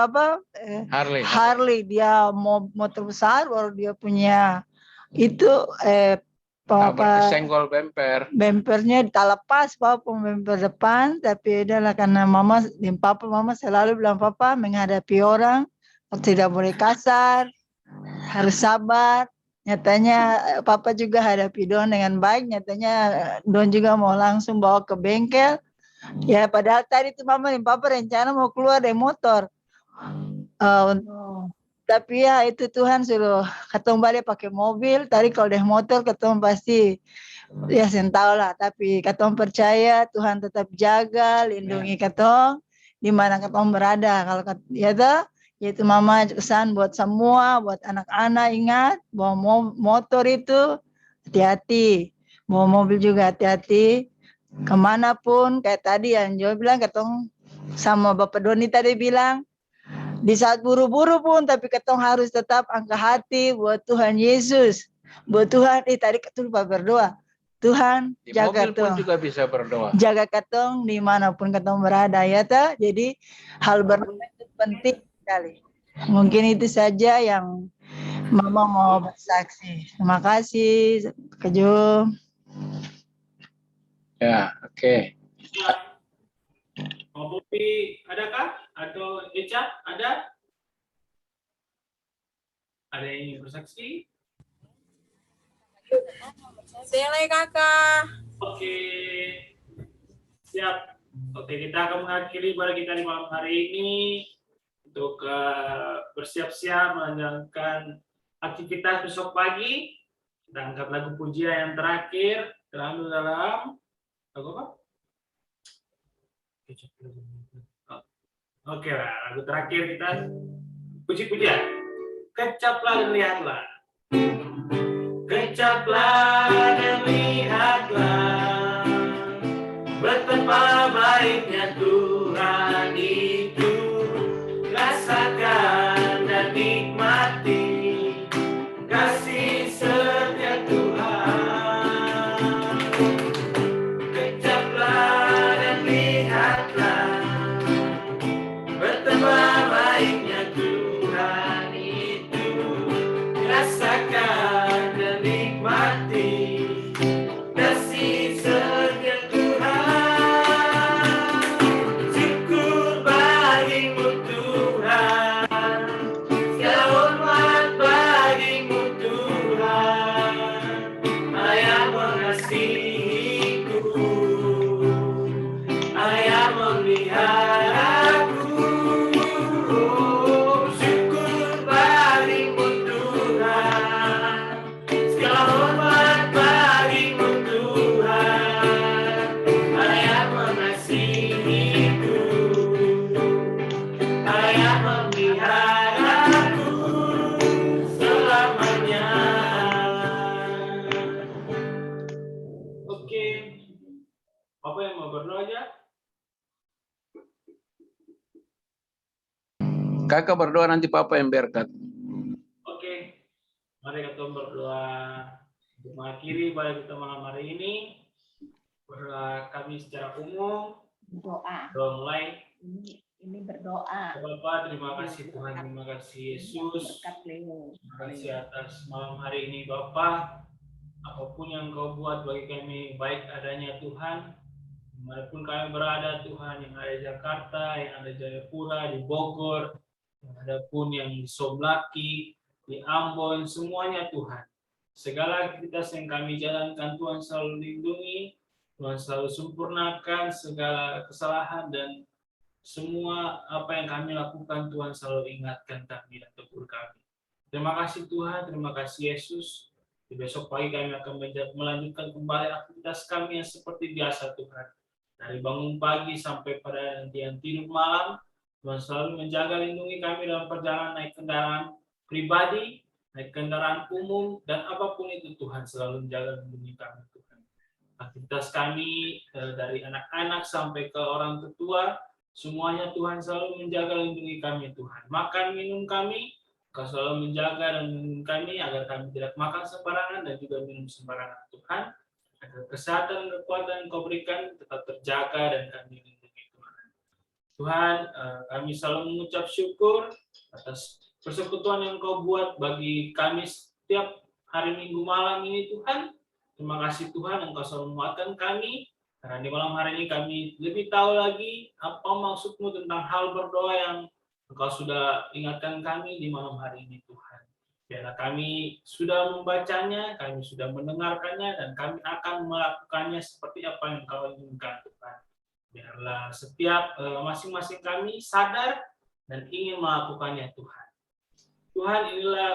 Harley. Harley, dia motor besar, baru dia punya itu Senggol bempernya tak lepas, Papa bemper depan, tapi adalah karena mama selalu bilang Papa menghadapi orang tidak boleh kasar, harus sabar. Nyatanya Papa juga hadapi Don dengan baik, nyatanya Don juga mau langsung bawa ke bengkel. Ya padahal tadi tuh Mama dan Papa rencana mau keluar dari motor. Tapi ya itu Tuhan suruh ketemu balik pakai mobil. Tadi kalau dari motor ketemu pasti ya tahu lah. Tapi ketemu percaya Tuhan tetap jaga, lindungi ketemu di mana ketemu berada. Kalau ya tuh, yaitu Mama pesan buat semua, buat anak-anak ingat bawa motor itu hati-hati, bawa mobil juga hati-hati. Kemanapun kayak tadi yang Jo bilang ketemu sama Bapak Doni tadi bilang. Di saat buru-buru pun, tapi ketong harus tetap angkat hati buat Tuhan Yesus. Buat Tuhan, tadi ketong lupa berdoa. Tuhan, di jaga mobil pun ketong. juga bisa berdoa. Jaga ketong dimanapun ketong berada, ya ta. Jadi, hal berdoa itu penting sekali. Mungkin itu saja yang Mama mau bersaksi. Terima kasih, Kejo. Ya, oke. Mau Bobi adakah? Atau Eca ada? Ada yang ingin bersaksi? Sele kakak. Oke. Siap. Oke, kita akan mengakhiri ibadah kita di malam hari ini untuk bersiap-siap menjalankan aktivitas besok pagi. Kita angkat lagu pujian yang terakhir, terambil dalam lagu apa? Oke lah, lagu terakhir kita puji-pujian. Kecaplah dan lihatlah. Kecaplah dan lihatlah, betapa baiknya Tuhan itu. Rasakan dan nikmati kasih setia Tuhan. Kecaplah dan lihatlah, betapa baiknya Tuhan itu. Rasakan dan nikmati kasih setia Tuhan. Syukur bagimu Tuhan, segala hormat bagimu Tuhan. Ayah mengasihiku, Ayah memeliharaku. Syukur bagimu Tuhan, segala hormat bagimu Tuhan. Ayah mengasihiku, Ayah memeliharaku selamanya. Oke, apa yang mau berdoa aja? Kakak berdoa, nanti Papa yang berkat. Oke, mari kita berdoa untuk mengakhiri ibadah kita malam hari ini. Berdoa kami secara umum. Doa mulai. Ini berdoa. Bapak, terima kasih Tuhan, terima kasih Yesus. Terima kasih atas malam hari ini Bapak. Apapun yang Kau buat bagi kami baik adanya Tuhan. Dimanapun kami berada Tuhan, yang ada di Jakarta, yang ada di Jayapura, di Bogor, yang ada pun yang di Soblaki, di Ambon, semuanya Tuhan. Segala aktivitas yang kami jalankan Tuhan selalu lindungi, Tuhan selalu sempurnakan segala kesalahan dan semua apa yang kami lakukan Tuhan selalu ingatkan kami dan tegur kami. Terima kasih Tuhan, terima kasih Yesus. Di besok pagi kami akan melanjutkan kembali aktivitas kami yang seperti biasa Tuhan. Dari bangun pagi sampai pada nanti yang tidur malam, Tuhan selalu menjaga lindungi kami dalam perjalanan naik kendaraan pribadi, naik kendaraan umum, dan apapun itu Tuhan selalu menjaga lindungi kami Tuhan. Aktivitas kami dari anak-anak sampai ke orang tua, semuanya Tuhan selalu menjaga lindungi kami Tuhan. Makan minum kami, Engkau selalu menjaga dan melindungi kami agar kami tidak makan sembarangan dan juga minum sembarangan. Tuhan, agar kesehatan dan kekuatan Engkau berikan tetap terjaga dan kami lindungi Tuhan. Tuhan, kami selalu mengucap syukur atas persekutuan yang Engkau buat bagi kami setiap hari Minggu malam ini Tuhan. Terima kasih Tuhan, Engkau selalu menguatkan kami. Karena di malam hari ini kami lebih tahu lagi apa maksud-Mu tentang hal berdoa yang Engkau sudah ingatkan kami di malam hari ini Tuhan. Biarlah kami sudah membacanya, kami sudah mendengarkannya, dan kami akan melakukannya seperti apa yang Engkau inginkan Tuhan. Biarlah setiap masing-masing kami sadar dan ingin melakukannya Tuhan. Tuhan, inilah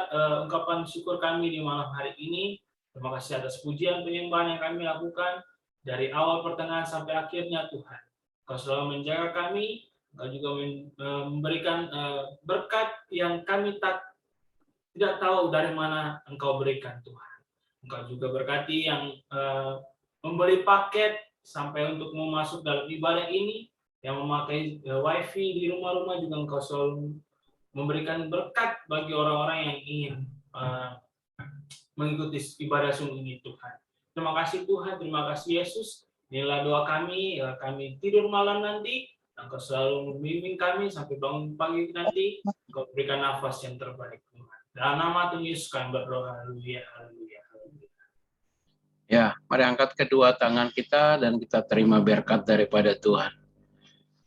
ungkapan syukur kami di malam hari ini. Terima kasih atas pujian penyembahan yang kami lakukan dari awal pertengahan sampai akhirnya Tuhan. Engkau selalu menjaga kami, Engkau juga memberikan berkat yang kami tidak tahu dari mana Engkau berikan Tuhan. Engkau juga berkati yang membeli paket sampai untuk mau masuk dalam ibadah ini, yang memakai wifi di rumah-rumah juga Engkau selalu memberikan berkat bagi orang-orang yang ingin mengikuti ibadah sungguh ini Tuhan. Terima kasih Tuhan, terima kasih Yesus. Inilah doa kami, kami tidur malam nanti, Engkau selalu membimbing kami sampai bangun pagi nanti, Engkau berikan nafas yang terbaik Tuhan. Dalam nama Tuhan Yesus kami berdoa, haleluya, haleluya, haleluya. Ya, mari angkat kedua tangan kita dan kita terima berkat daripada Tuhan.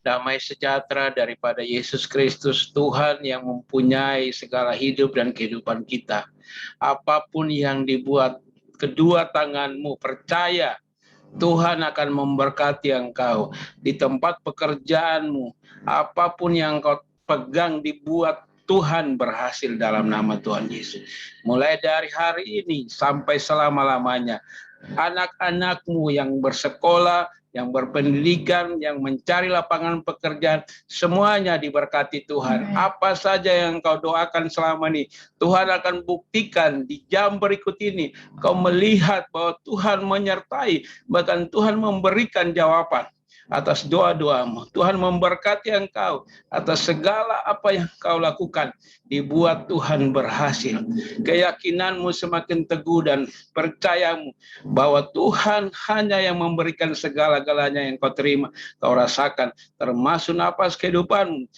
Damai sejahtera daripada Yesus Kristus, Tuhan yang mempunyai segala hidup dan kehidupan kita. Apapun yang dibuat kedua tanganmu, percaya Tuhan akan memberkati engkau di tempat pekerjaanmu. Apapun yang kau pegang dibuat Tuhan berhasil dalam nama Tuhan Yesus. Mulai dari hari ini sampai selama-lamanya, anak-anakmu yang bersekolah, yang berpendidikan, yang mencari lapangan pekerjaan, semuanya diberkati Tuhan. Apa saja yang kau doakan selama ini, Tuhan akan buktikan di jam berikut ini. Kau melihat bahwa Tuhan menyertai, bahkan Tuhan memberikan jawaban atas doa-doamu. Tuhan memberkati engkau atas segala apa yang kau lakukan. Dibuat Tuhan berhasil. Keyakinanmu semakin teguh dan percayamu bahwa Tuhan hanya yang memberikan segala-galanya yang kau terima, kau rasakan, termasuk napas kehidupanmu.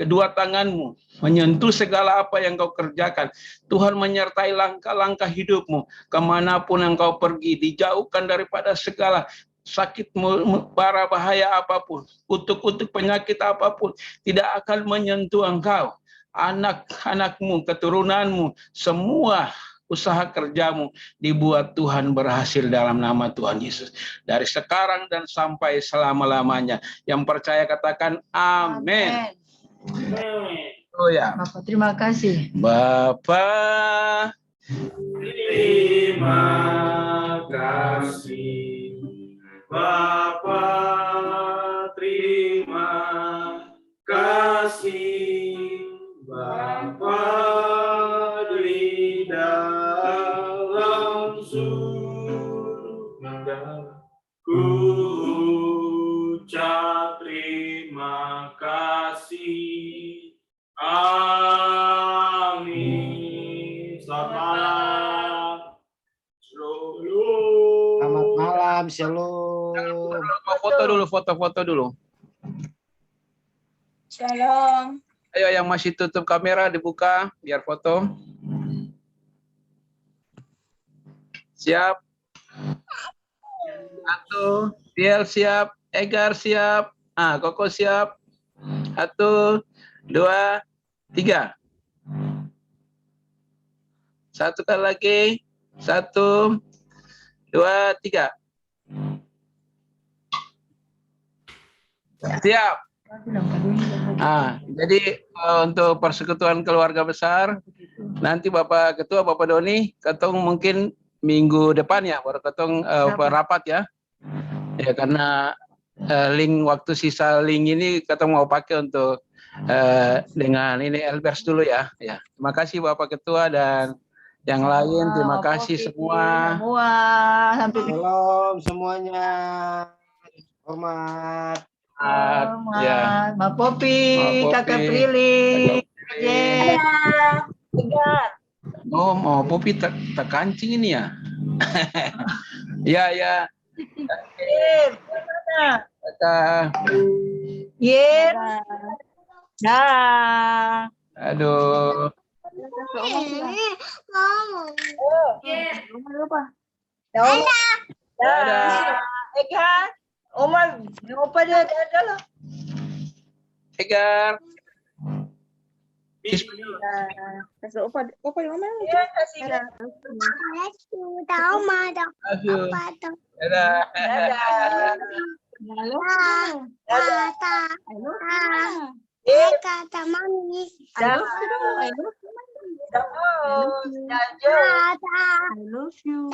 Kedua tanganmu menyentuh segala apa yang kau kerjakan. Tuhan menyertai langkah-langkah hidupmu. Kemanapun yang kau pergi, dijauhkan daripada segala sakit, bara bahaya apapun, kutuk-kutuk penyakit apapun, tidak akan menyentuh engkau. Anak-anakmu, keturunanmu, semua usaha kerjamu dibuat Tuhan berhasil dalam nama Tuhan Yesus. Dari sekarang dan sampai selama-lamanya. Yang percaya katakan amin. Oh ya. Bapak, terima kasih. Bapak, terima kasih. Bapa, terima kasih. Bapa di dalam surga, ku ucap terima kasih. Amin. Selamat malam. Selamat malam, shalom. Foto dulu. Shalom. Ayo yang masih tutup kamera dibuka biar foto. Siap. Satu, Biel siap, Egar siap, Koko siap. 1, 2, 3. Satu kali lagi. 1, 2, 3. Siap. Jadi untuk persekutuan keluarga besar, nanti Bapak Ketua, Bapak Doni, ketong mungkin minggu depan ya, baru ketong rapat ya. Ya karena waktu sisa link ini ketong mau pakai untuk dengan ini Elbers dulu ya. Ya, terima kasih Bapak Ketua dan yang lain, terima kasih semua. Shalom semuanya. Hormat. Ya. Mbak Popi, Kakak Prilly. Tegar. Oh, mau Popi tak kancing ini ya? Ya, ya. Mana? Kakak. Yer. Dah. Aduh. Dadah. Ega. Oma, opa dia dadah lah. Egar. Kasih opa di mana? Ya, kasih. Aduh. Dadah. Dadah. Kata mami. Dah. I love you. Dah. I love you.